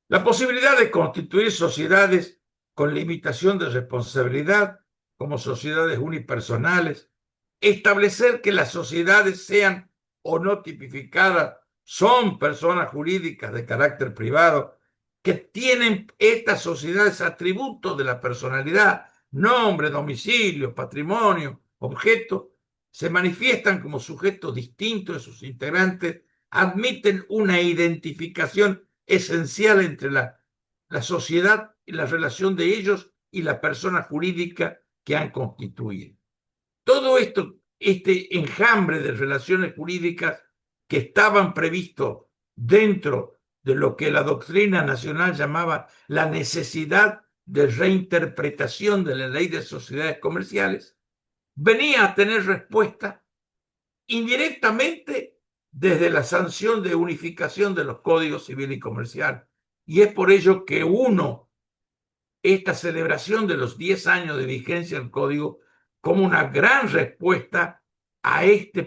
Speaker 3: La posibilidad de constituir sociedades con limitación de responsabilidad, como sociedades unipersonales, establecer que las sociedades sean o no tipificadas son personas jurídicas de carácter privado, que tienen estas sociedades atributos de la personalidad, nombre, domicilio, patrimonio, objeto, se manifiestan como sujetos distintos de sus integrantes, admiten una identificación esencial entre la sociedad y la relación de ellos y la persona jurídica que han constituido. Todo esto, este enjambre de relaciones jurídicas que estaban previstos dentro de lo que la doctrina nacional llamaba la necesidad de reinterpretación de la ley de sociedades comerciales, venía a tener respuesta indirectamente desde la sanción de unificación de los códigos civil y comercial. Y es por ello que esta celebración de los 10 años de vigencia del código como una gran respuesta a este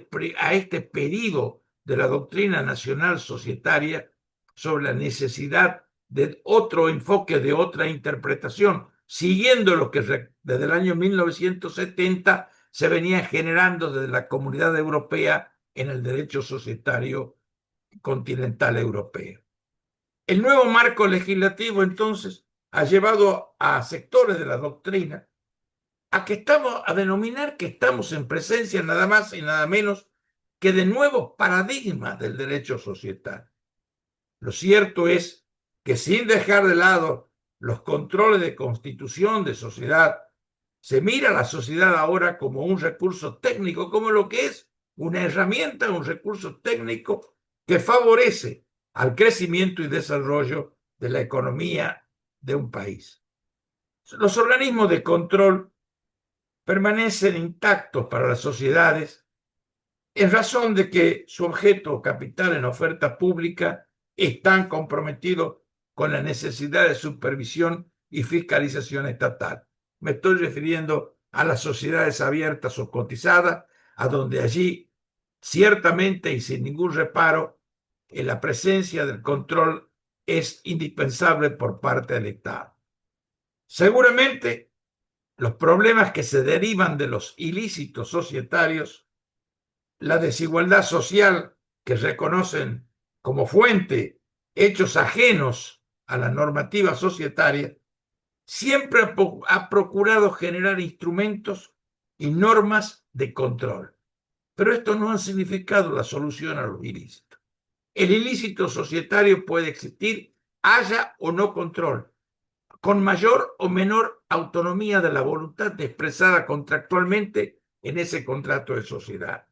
Speaker 3: pedido de la doctrina nacional societaria sobre la necesidad de otro enfoque, de otra interpretación, siguiendo lo que desde el año 1970 se venía generando desde la Comunidad Europea en el derecho societario continental europeo. El nuevo marco legislativo, entonces, ha llevado a sectores de la doctrina a denominar que estamos en presencia nada más y nada menos que de nuevos paradigmas del derecho societario. Lo cierto es que sin dejar de lado los controles de constitución de sociedad, se mira a la sociedad ahora como un recurso técnico, como lo que es una herramienta, un recurso técnico que favorece al crecimiento y desarrollo de la economía de un país. Los organismos de control permanecen intactos para las sociedades en razón de que su objeto o capital en oferta pública están comprometidos con la necesidad de supervisión y fiscalización estatal. Me estoy refiriendo a las sociedades abiertas o cotizadas, a donde allí ciertamente y sin ningún reparo, la presencia del control es indispensable por parte del Estado. Seguramente los problemas que se derivan de los ilícitos societarios, la desigualdad social que reconocen como fuente hechos ajenos a la normativa societaria, siempre ha procurado generar instrumentos y normas de control. Pero esto no ha significado la solución a los ilícitos. El ilícito societario puede existir, haya o no control, con mayor o menor autonomía de la voluntad expresada contractualmente en ese contrato de sociedad.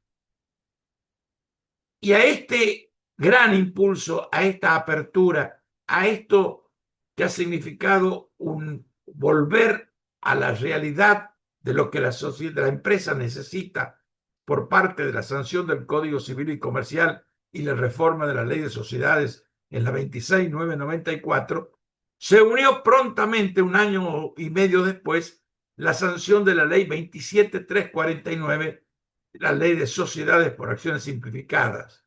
Speaker 3: Y a este gran impulso, a esta apertura, a esto que ha significado un volver a la realidad de lo que la empresa necesita por parte de la sanción del Código Civil y Comercial y la reforma de la Ley de Sociedades en la 26.994, se unió prontamente, un año y medio después, la sanción de la ley 27349, la ley de sociedades por acciones simplificadas,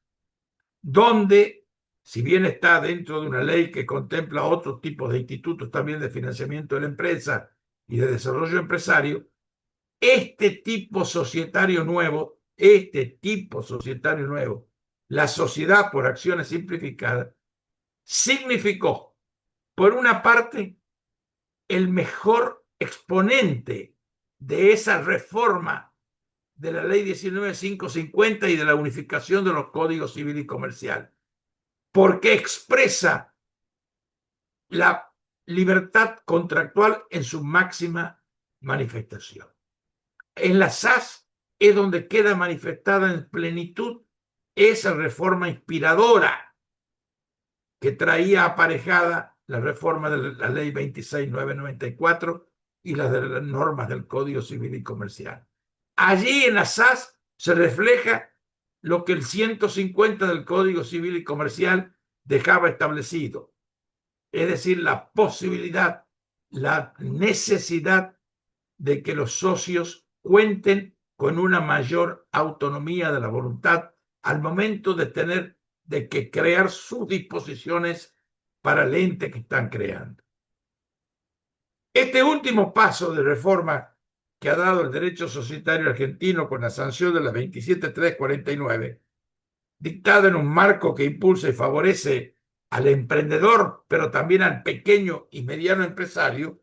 Speaker 3: donde, si bien está dentro de una ley que contempla otros tipos de institutos también de financiamiento de la empresa y de desarrollo empresario, este tipo societario nuevo, la sociedad por acciones simplificadas, significó, por una parte, el mejor exponente de esa reforma de la ley 19.550 y de la unificación de los códigos civil y comercial, porque expresa la libertad contractual en su máxima manifestación. En la SAS es donde queda manifestada en plenitud esa reforma inspiradora que traía aparejada la reforma de la ley 26.994 y las de las normas del Código Civil y Comercial. Allí en la SAS se refleja lo que el 150 del Código Civil y Comercial dejaba establecido, es decir, la posibilidad, la necesidad de que los socios cuenten con una mayor autonomía de la voluntad al momento de que crear sus disposiciones para el ente que están creando. Este último paso de reforma que ha dado el derecho societario argentino con la sanción de la 27349, dictada en un marco que impulsa y favorece al emprendedor, pero también al pequeño y mediano empresario,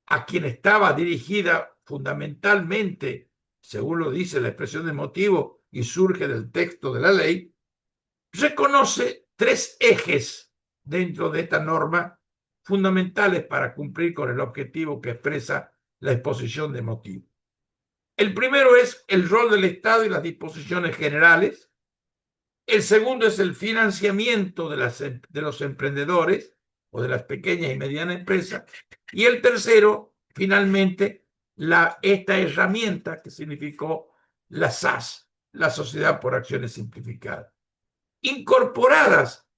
Speaker 3: a quien estaba dirigida fundamentalmente, según lo dice la expresión de motivo y surge del texto de la ley, reconoce tres ejes dentro de esta norma fundamentales para cumplir con el objetivo que expresa la exposición de motivo. El primero es el rol del Estado y las disposiciones generales. El segundo es el financiamiento de los emprendedores o de las pequeñas y medianas empresas. Y el tercero, finalmente, esta herramienta que significó la SAS, la Sociedad por Acciones Simplificadas, incorporadas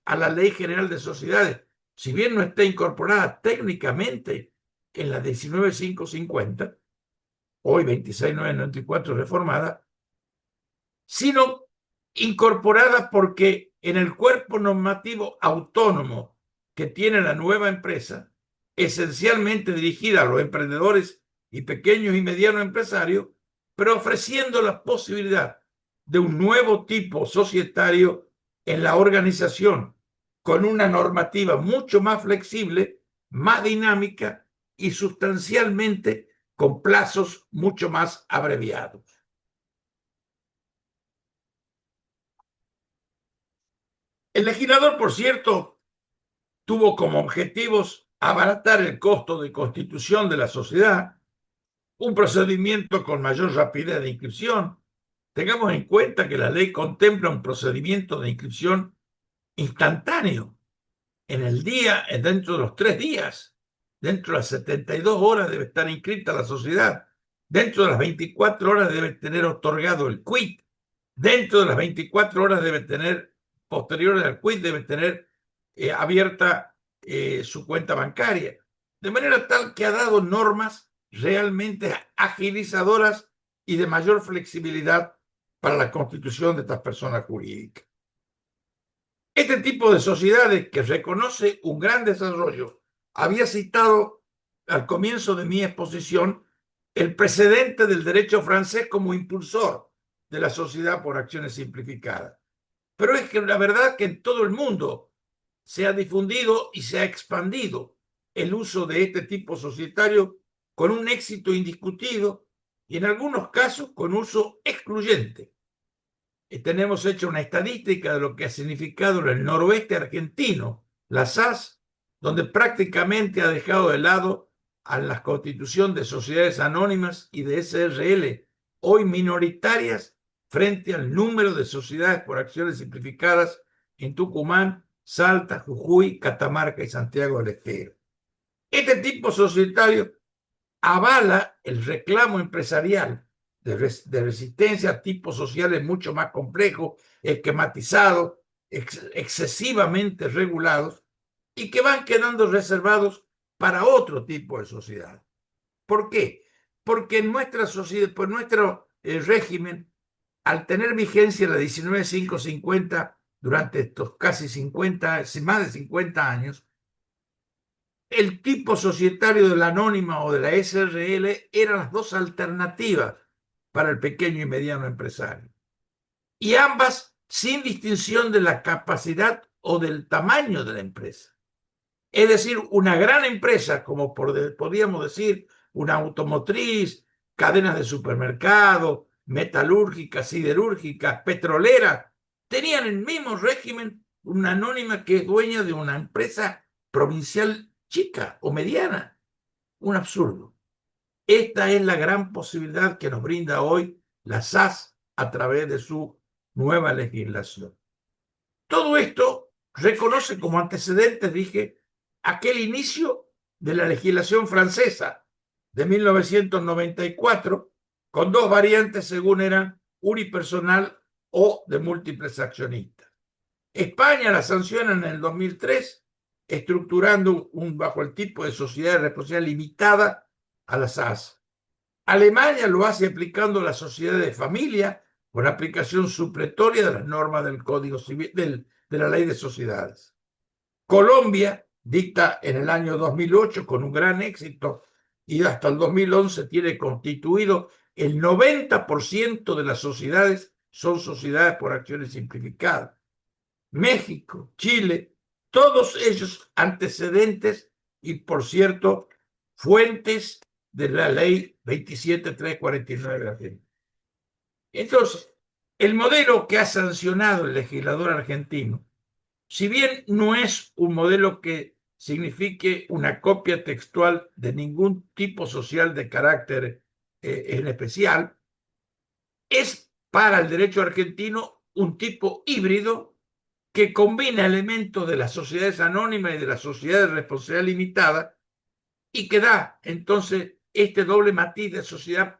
Speaker 3: a la Ley General de Sociedades, si bien no está incorporada técnicamente en la 19.550, hoy 26.994 reformada, sino incorporada porque en el cuerpo normativo autónomo que tiene la nueva empresa, esencialmente dirigida a los emprendedores y pequeños y medianos empresarios, pero ofreciendo la posibilidad de un nuevo tipo societario en la organización, con una normativa mucho más flexible, más dinámica y sustancialmente con plazos mucho más abreviados. El legislador, por cierto, tuvo como objetivos abaratar el costo de constitución de la sociedad, un procedimiento con mayor rapidez de inscripción. Tengamos en cuenta que la ley contempla un procedimiento de inscripción instantáneo. En el día, dentro de los 3 días, dentro de las 72 horas debe estar inscrita la sociedad. Dentro de las 24 horas debe tener otorgado el quit. Dentro de las 24 horas debe tener, posteriores al quit, debe tener abierta su cuenta bancaria. De manera tal que ha dado normas realmente agilizadoras y de mayor flexibilidad para la constitución de estas personas jurídicas. Este tipo de sociedades que reconoce un gran desarrollo, había citado al comienzo de mi exposición el precedente del derecho francés como impulsor de la sociedad por acciones simplificadas. Pero es que la verdad que en todo el mundo se ha difundido y se ha expandido el uso de este tipo societario con un éxito indiscutido y en algunos casos con uso excluyente. Tenemos hecho una estadística de lo que ha significado en el noroeste argentino, la SAS, donde prácticamente ha dejado de lado a la constitución de sociedades anónimas y de SRL, hoy minoritarias, frente al número de sociedades por acciones simplificadas en Tucumán, Salta, Jujuy, Catamarca y Santiago del Estero. Este tipo societario avala el reclamo empresarial de resistencia a tipos sociales mucho más complejos, esquematizados, excesivamente regulados y que van quedando reservados para otro tipo de sociedad. ¿Por qué? Porque en nuestra sociedad, por nuestro régimen, al tener vigencia la 19550 durante estos casi 50, más de 50 años, el tipo societario de la anónima o de la SRL eran las dos alternativas para el pequeño y mediano empresario. Y ambas sin distinción de la capacidad o del tamaño de la empresa. Es decir, una gran empresa, como podríamos decir, una automotriz, cadenas de supermercado, metalúrgicas, siderúrgicas, petroleras, tenían el mismo régimen una anónima que es dueña de una empresa provincial chica o mediana. Un absurdo. Esta es la gran posibilidad que nos brinda hoy la SAS a través de su nueva legislación. Todo esto reconoce como antecedentes, dije, aquel inicio de la legislación francesa de 1994, con dos variantes según eran unipersonal o de múltiples accionistas. España la sanciona en el 2003, estructurando bajo el tipo de sociedad de responsabilidad limitada a las SAS. Alemania lo hace aplicando la sociedad de familia con aplicación supletoria de las normas del Código Civil, de la Ley de Sociedades. Colombia dicta en el año 2008 con un gran éxito y hasta el 2011 tiene constituido el 90% de las sociedades son sociedades por acciones simplificadas. México, Chile, todos ellos antecedentes y, por cierto, fuentes de la ley 27349 de Argentina. Entonces, el modelo que ha sancionado el legislador argentino, si bien no es un modelo que signifique una copia textual de ningún tipo social de carácter en especial, es para el derecho argentino un tipo híbrido que combina elementos de las sociedades anónimas y de las sociedades de responsabilidad limitada y que da entonces este doble matiz de sociedad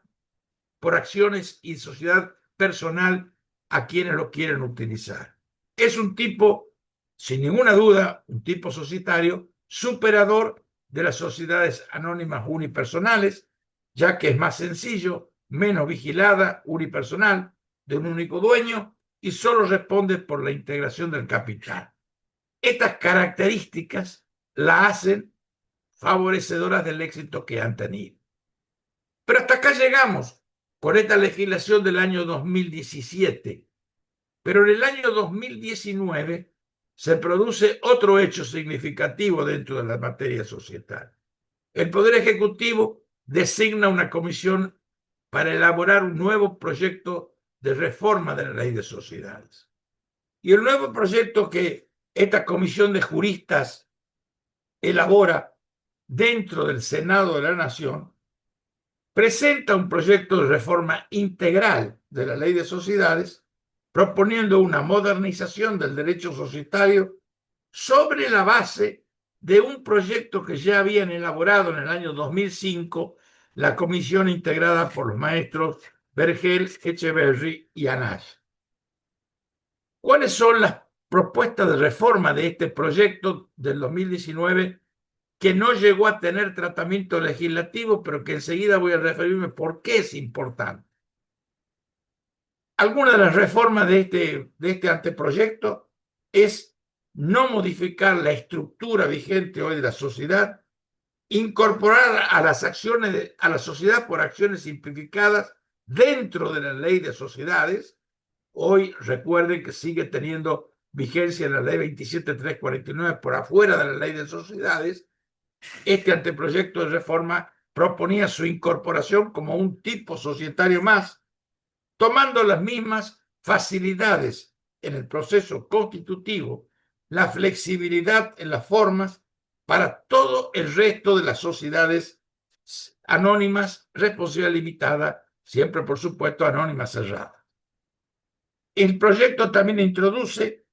Speaker 3: por acciones y sociedad personal a quienes lo quieren utilizar. Es un tipo, sin ninguna duda, un tipo societario superador de las sociedades anónimas unipersonales, ya que es más sencillo, menos vigilada, unipersonal, de un único dueño y solo responde por la integración del capital. Estas características la hacen favorecedoras del éxito que han tenido. Pero hasta acá llegamos con esta legislación del año 2017. Pero en el año 2019 se produce otro hecho significativo dentro de la materia societaria. El Poder Ejecutivo designa una comisión para elaborar un nuevo proyecto de reforma de la Ley de Sociedades. Y el nuevo proyecto que esta comisión de juristas elabora dentro del Senado de la Nación presenta un proyecto de reforma integral de la Ley de Sociedades, proponiendo una modernización del derecho societario sobre la base de un proyecto que ya habían elaborado en el año 2005 la comisión integrada por los maestros Vergel, Echeverry y Anaya. ¿Cuáles son las propuestas de reforma de este proyecto del 2019 que no llegó a tener tratamiento legislativo, pero que enseguida voy a referirme por qué es importante? Alguna de las reformas de este anteproyecto es no modificar la estructura vigente hoy de la sociedad, incorporar a las acciones, a la sociedad por acciones simplificadas dentro de la Ley de Sociedades. Hoy recuerden que sigue teniendo vigencia la Ley 27349 por afuera de la Ley de Sociedades. Este anteproyecto de reforma proponía su incorporación como un tipo societario más, tomando las mismas facilidades en el proceso constitutivo, la flexibilidad en las formas para todo el resto de las sociedades anónimas, responsabilidad limitada, siempre por supuesto anónimas cerradas. El proyecto también introduce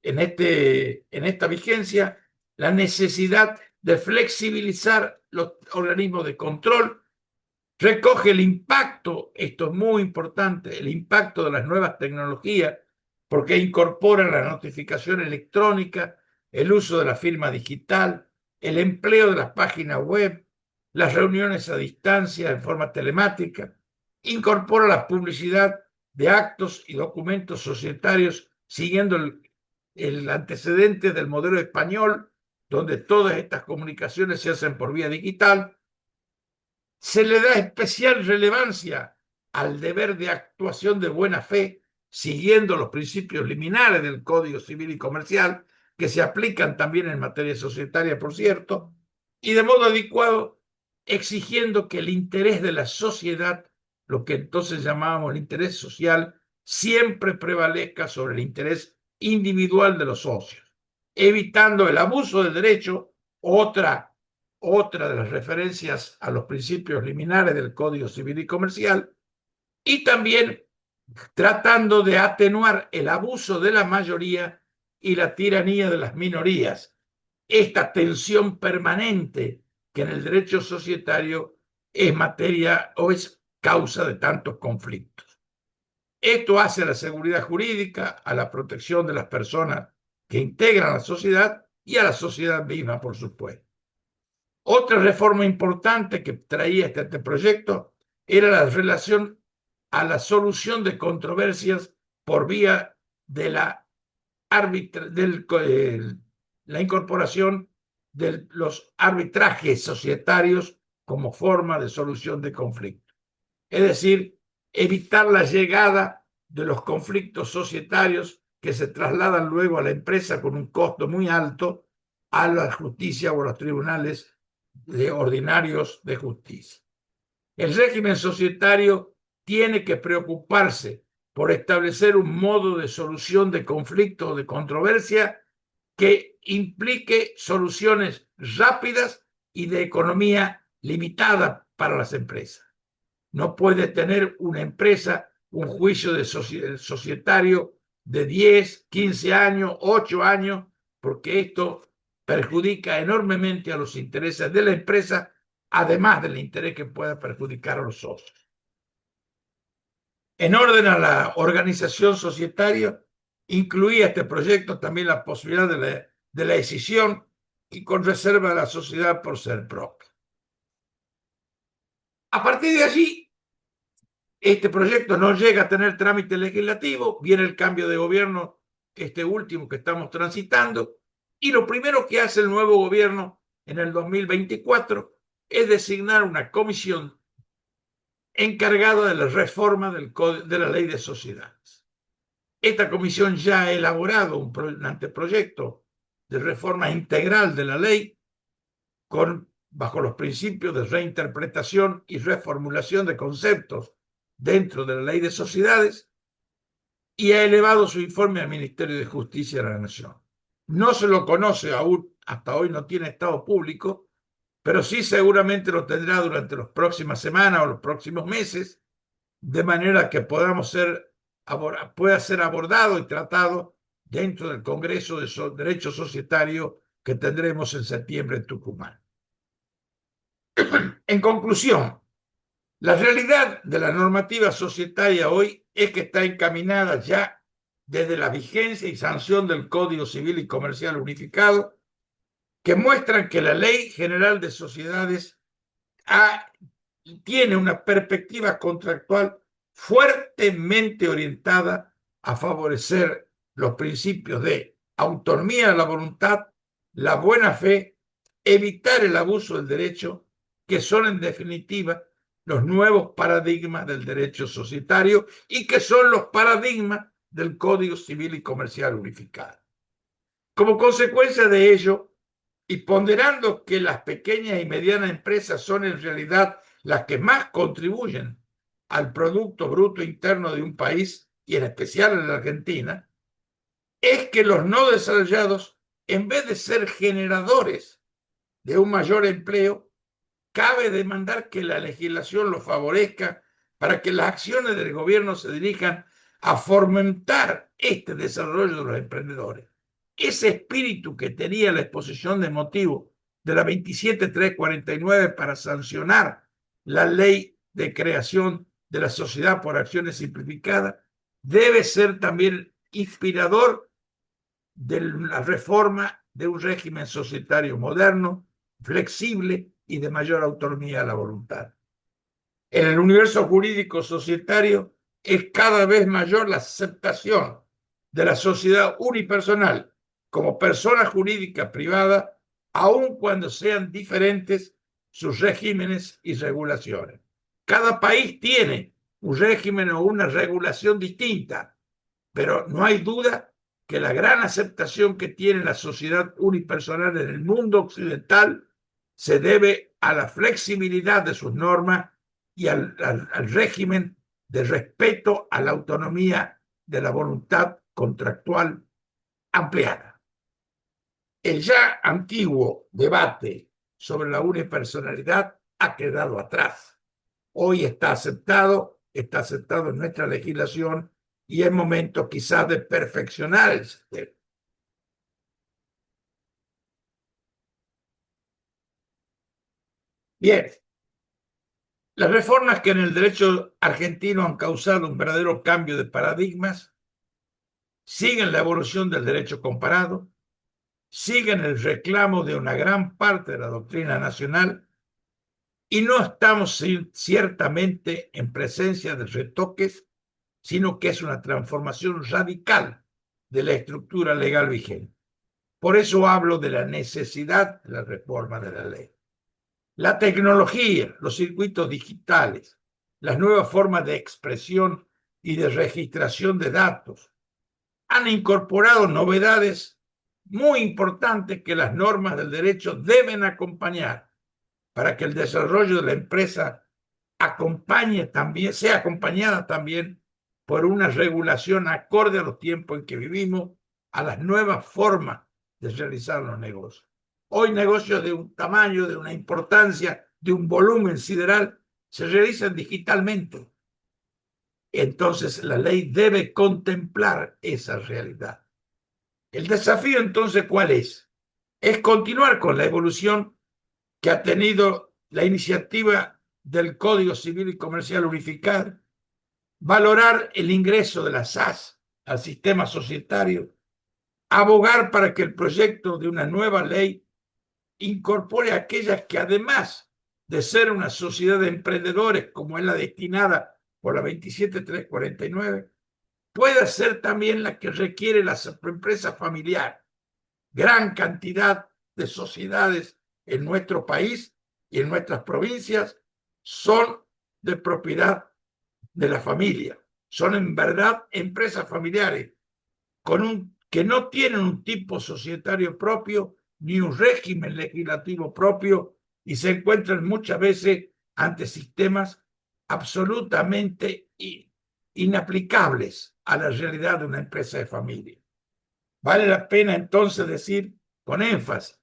Speaker 3: en esta vigencia la necesidad de flexibilizar los organismos de control, recoge el impacto, esto es muy importante, el impacto de las nuevas tecnologías, porque incorpora la notificación electrónica, el uso de la firma digital, el empleo de las páginas web, las reuniones a distancia en forma telemática, incorpora la publicidad de actos y documentos societarios siguiendo el antecedente del modelo español, donde todas estas comunicaciones se hacen por vía digital. Se le da especial relevancia al deber de actuación de buena fe, siguiendo los principios liminares del Código Civil y Comercial, que se aplican también en materia societaria, por cierto, y de modo adecuado, exigiendo que el interés de la sociedad, lo que entonces llamábamos el interés social, siempre prevalezca sobre el interés individual de los socios, evitando el abuso del derecho, otra de las referencias a los principios liminares del Código Civil y Comercial, y también tratando de atenuar el abuso de la mayoría y la tiranía de las minorías. Esta tensión permanente que en el derecho societario es materia o es causa de tantos conflictos. Esto hace a la seguridad jurídica, a la protección de las personas que integran la sociedad y a la sociedad misma, por supuesto. Otra reforma importante que traía este proyecto era la relación a la solución de controversias por vía de la incorporación de los arbitrajes societarios como forma de solución de conflictos. Es decir, evitar la llegada de los conflictos societarios que se trasladan luego a la empresa con un costo muy alto a la justicia o a los tribunales ordinarios de justicia. El régimen societario tiene que preocuparse por establecer un modo de solución de conflicto o de controversia que implique soluciones rápidas y de economía limitada para las empresas. No puede tener una empresa un juicio de societario de 10, 15 años, 8 años, porque esto perjudica enormemente a los intereses de la empresa, además del interés que pueda perjudicar a los socios. En orden a la organización societaria, incluía este proyecto también la posibilidad de la escisión y con reserva de la sociedad por ser propia. A partir de allí, este proyecto no llega a tener trámite legislativo, viene el cambio de gobierno, este último que estamos transitando, y lo primero que hace el nuevo gobierno en el 2024 es designar una comisión encargada de la reforma de la ley de sociedades. Esta comisión ya ha elaborado un anteproyecto de reforma integral de la ley bajo los principios de reinterpretación y reformulación de conceptos dentro de la ley de sociedades y ha elevado su informe al Ministerio de Justicia de la Nación. No se lo conoce aún, hasta hoy no tiene estado público, pero sí seguramente lo tendrá durante las próximas semanas o los próximos meses, de manera que pueda ser abordado y tratado dentro del Congreso de Derecho Societario que tendremos en septiembre en Tucumán. En conclusión, la realidad de la normativa societaria hoy es que está encaminada ya desde la vigencia y sanción del Código Civil y Comercial Unificado, que muestran que la Ley General de Sociedades tiene una perspectiva contractual fuertemente orientada a favorecer los principios de autonomía de la voluntad, la buena fe, evitar el abuso del derecho, que son en definitiva los nuevos paradigmas del derecho societario y que son los paradigmas del Código Civil y Comercial Unificado. Como consecuencia de ello, y ponderando que las pequeñas y medianas empresas son en realidad las que más contribuyen al Producto Bruto Interno de un país, y en especial en la Argentina, es que los no desarrollados, en vez de ser generadores de un mayor empleo, cabe demandar que la legislación lo favorezca para que las acciones del gobierno se dirijan a fomentar este desarrollo de los emprendedores. Ese espíritu que tenía la exposición de motivos de la 27349 para sancionar la ley de creación de la sociedad por acciones simplificadas debe ser también inspirador de la reforma de un régimen societario moderno flexible y de mayor autonomía a la voluntad. En el universo jurídico societario es cada vez mayor la aceptación de la sociedad unipersonal como persona jurídica privada, aun cuando sean diferentes sus regímenes y regulaciones. Cada país tiene un régimen o una regulación distinta, pero no hay duda que la gran aceptación que tiene la sociedad unipersonal en el mundo occidental se debe a la flexibilidad de sus normas y al régimen de respeto a la autonomía de la voluntad contractual ampliada. El ya antiguo debate sobre la unipersonalidad ha quedado atrás. Hoy está aceptado en nuestra legislación y es momento quizás de perfeccionar el sistema. Bien, las reformas que en el derecho argentino han causado un verdadero cambio de paradigmas siguen la evolución del derecho comparado, siguen el reclamo de una gran parte de la doctrina nacional y no estamos ciertamente en presencia de retoques, sino que es una transformación radical de la estructura legal vigente. Por eso hablo de la necesidad de la reforma de la ley. La tecnología, los circuitos digitales, las nuevas formas de expresión y de registración de datos han incorporado novedades muy importantes que las normas del derecho deben acompañar para que el desarrollo de la empresa sea acompañada también por una regulación acorde a los tiempos en que vivimos, a las nuevas formas de realizar los negocios. Hoy negocios de un tamaño, de una importancia, de un volumen sideral, se realizan digitalmente. Entonces la ley debe contemplar esa realidad. El desafío entonces, ¿cuál es? Es continuar con la evolución que ha tenido la iniciativa del Código Civil y Comercial Unificado, valorar el ingreso de las SAS al sistema societario, abogar para que el proyecto de una nueva ley incorpore aquellas que, además de ser una sociedad de emprendedores como es la destinada por la 27349, pueda ser también la que requiere la empresa familiar. Gran cantidad de sociedades en nuestro país y en nuestras provincias son de propiedad de la familia. Son en verdad empresas familiares que no tienen un tipo societario propio ni un régimen legislativo propio y se encuentran muchas veces ante sistemas absolutamente inaplicables a la realidad de una empresa de familia. Vale la pena entonces decir con énfasis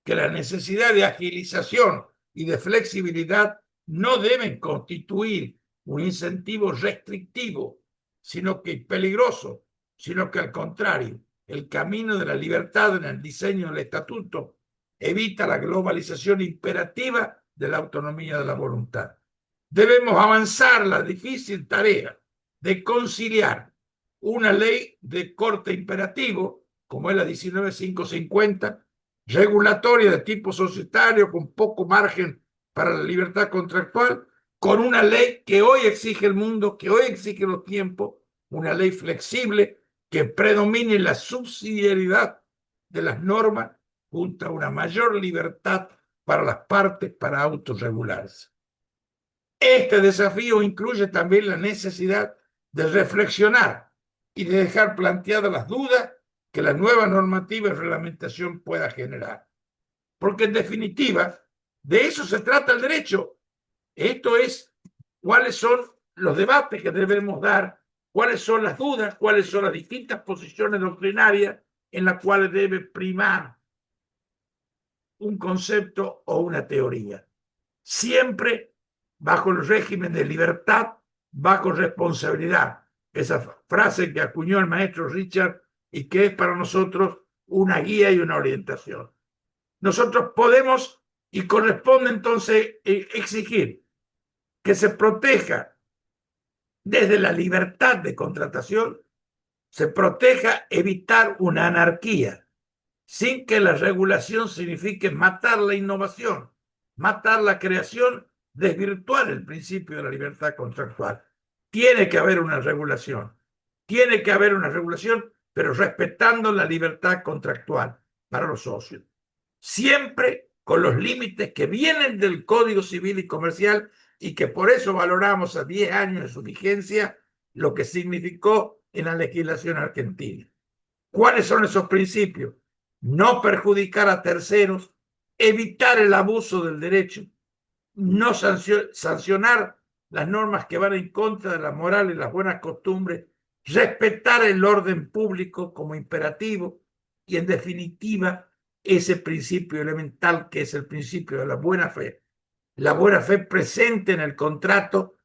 Speaker 3: que la necesidad de agilización y de flexibilidad no deben constituir un incentivo restrictivo, sino que peligroso, sino que al contrario, el camino de la libertad en el diseño del estatuto evita la globalización imperativa de la autonomía de la voluntad. Debemos avanzar la difícil tarea de conciliar una ley de corte imperativo, como es la 19550, regulatoria de tipo societario con poco margen para la libertad contractual, con una ley que hoy exige el mundo, que hoy exige los tiempos, una ley flexible que predomine la subsidiariedad de las normas junto a una mayor libertad para las partes para autorregularse. Este desafío incluye también la necesidad de reflexionar y de dejar planteadas las dudas que la nueva normativa y reglamentación pueda generar. Porque en definitiva, de eso se trata el derecho. Esto es cuáles son los debates que debemos dar, cuáles son las dudas, cuáles son las distintas posiciones doctrinarias en las cuales debe primar un concepto o una teoría. Siempre bajo el régimen de libertad, bajo responsabilidad. Esa frase que acuñó el maestro Richard y que es para nosotros una guía y una orientación. Nosotros podemos y corresponde entonces exigir que se proteja desde la libertad de contratación, se proteja evitar una anarquía, sin que la regulación signifique matar la innovación, matar la creación, desvirtuar el principio de la libertad contractual. Tiene que haber una regulación, tiene que haber una regulación, pero respetando la libertad contractual para los socios. Siempre con los límites que vienen del Código Civil y Comercial y que por eso valoramos a 10 años de su vigencia lo que significó en la legislación argentina. ¿Cuáles son esos principios? No perjudicar a terceros, evitar el abuso del derecho, no sancionar las normas que van en contra de la moral y las buenas costumbres, respetar el orden público como imperativo y, en definitiva, ese principio elemental que es el principio de la buena fe. La buena fe presente en el contrato,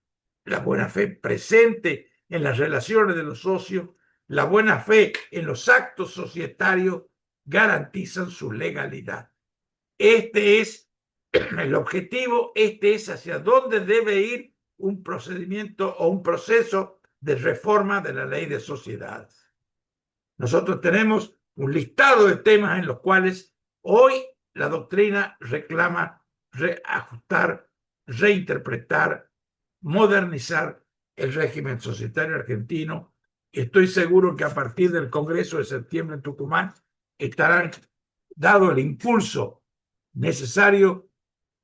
Speaker 3: la buena fe presente en las relaciones de los socios, la buena fe en los actos societarios garantizan su legalidad. Este es el objetivo, este es hacia dónde debe ir un procedimiento o un proceso de reforma de la ley de sociedades. Nosotros tenemos un listado de temas en los cuales hoy la doctrina reclama reajustar, reinterpretar, modernizar el régimen societario argentino. Estoy seguro que a partir del Congreso de septiembre en Tucumán estarán dado el impulso necesario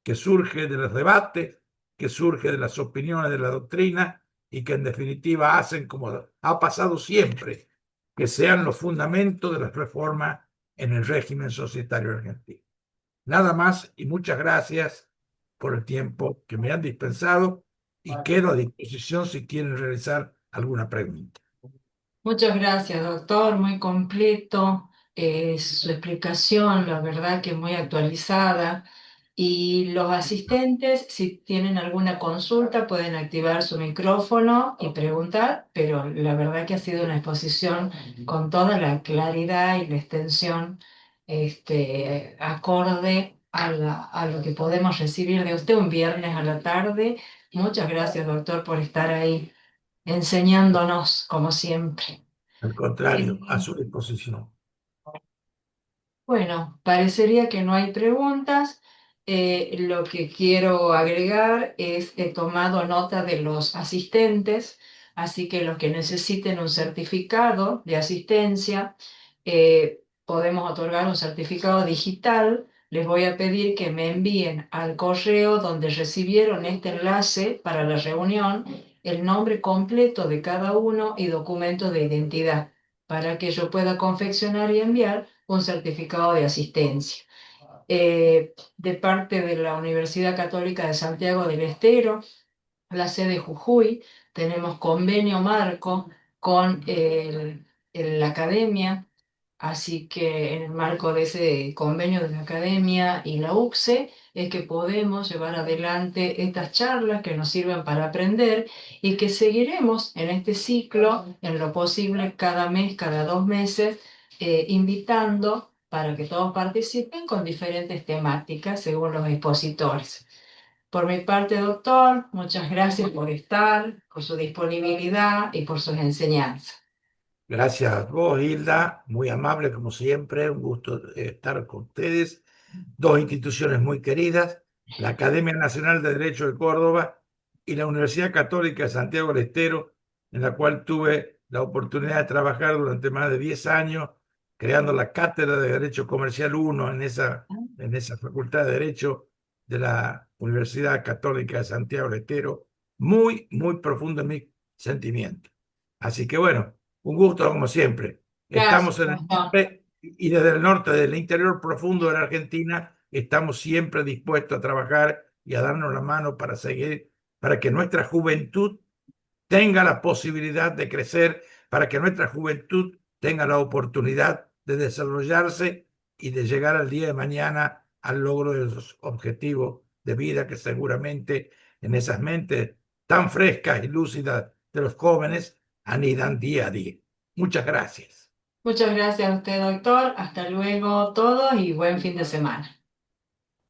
Speaker 3: que surge de los debates, que surge de las opiniones de la doctrina y que en definitiva hacen, como ha pasado siempre, que sean los fundamentos de las reformas en el régimen societario argentino. Nada más y muchas gracias por el tiempo que me han dispensado y quedo a disposición si quieren realizar alguna pregunta.
Speaker 1: Muchas gracias, doctor, muy completo, su explicación, la verdad que muy actualizada. Y los asistentes, si tienen alguna consulta, pueden activar su micrófono y preguntar, pero la verdad que ha sido una exposición con toda la claridad y la extensión acorde a lo que podemos recibir de usted un viernes a la tarde. Muchas gracias, doctor, por estar ahí enseñándonos como siempre.
Speaker 3: Al contrario, a su disposición.
Speaker 1: Bueno, parecería que no hay preguntas. Lo que quiero agregar es, he tomado nota de los asistentes, así que los que necesiten un certificado de asistencia, podemos otorgar un certificado digital. Les voy a pedir que me envíen al correo donde recibieron este enlace para la reunión el nombre completo de cada uno y documentos de identidad para que yo pueda confeccionar y enviar un certificado de asistencia. De parte de la Universidad Católica de Santiago del Estero, la sede Jujuy, tenemos convenio marco con la academia, así que en el marco de ese convenio de la academia y la UCSE es que podemos llevar adelante estas charlas que nos sirven para aprender y que seguiremos en este ciclo, en lo posible cada mes, cada 2 meses, invitando para que todos participen con diferentes temáticas según los expositores. Por mi parte, doctor, muchas gracias por estar, por su disponibilidad y por sus enseñanzas.
Speaker 3: Gracias a vos, Hilda, muy amable como siempre, un gusto estar con ustedes. Dos instituciones muy queridas, la Academia Nacional de Derecho de Córdoba y la Universidad Católica de Santiago del Estero, en la cual tuve la oportunidad de trabajar durante más de 10 años, creando la Cátedra de Derecho Comercial 1 en esa Facultad de Derecho de la Universidad Católica de Santiago del Estero, muy, muy profundo en mi sentimiento. Así que bueno. Un gusto, como siempre.
Speaker 1: Gracias,
Speaker 3: Estamos en el
Speaker 1: doctor.
Speaker 3: norte y desde el norte, del interior profundo de la Argentina, estamos siempre dispuestos a trabajar y a darnos la mano para seguir, para que nuestra juventud tenga la posibilidad de crecer, para que nuestra juventud tenga la oportunidad de desarrollarse y de llegar al día de mañana al logro de los objetivos de vida que seguramente en esas mentes tan frescas y lúcidas de los jóvenes anidan día a día. Muchas gracias.
Speaker 1: Muchas gracias a usted, doctor. Hasta luego todos y buen fin de semana.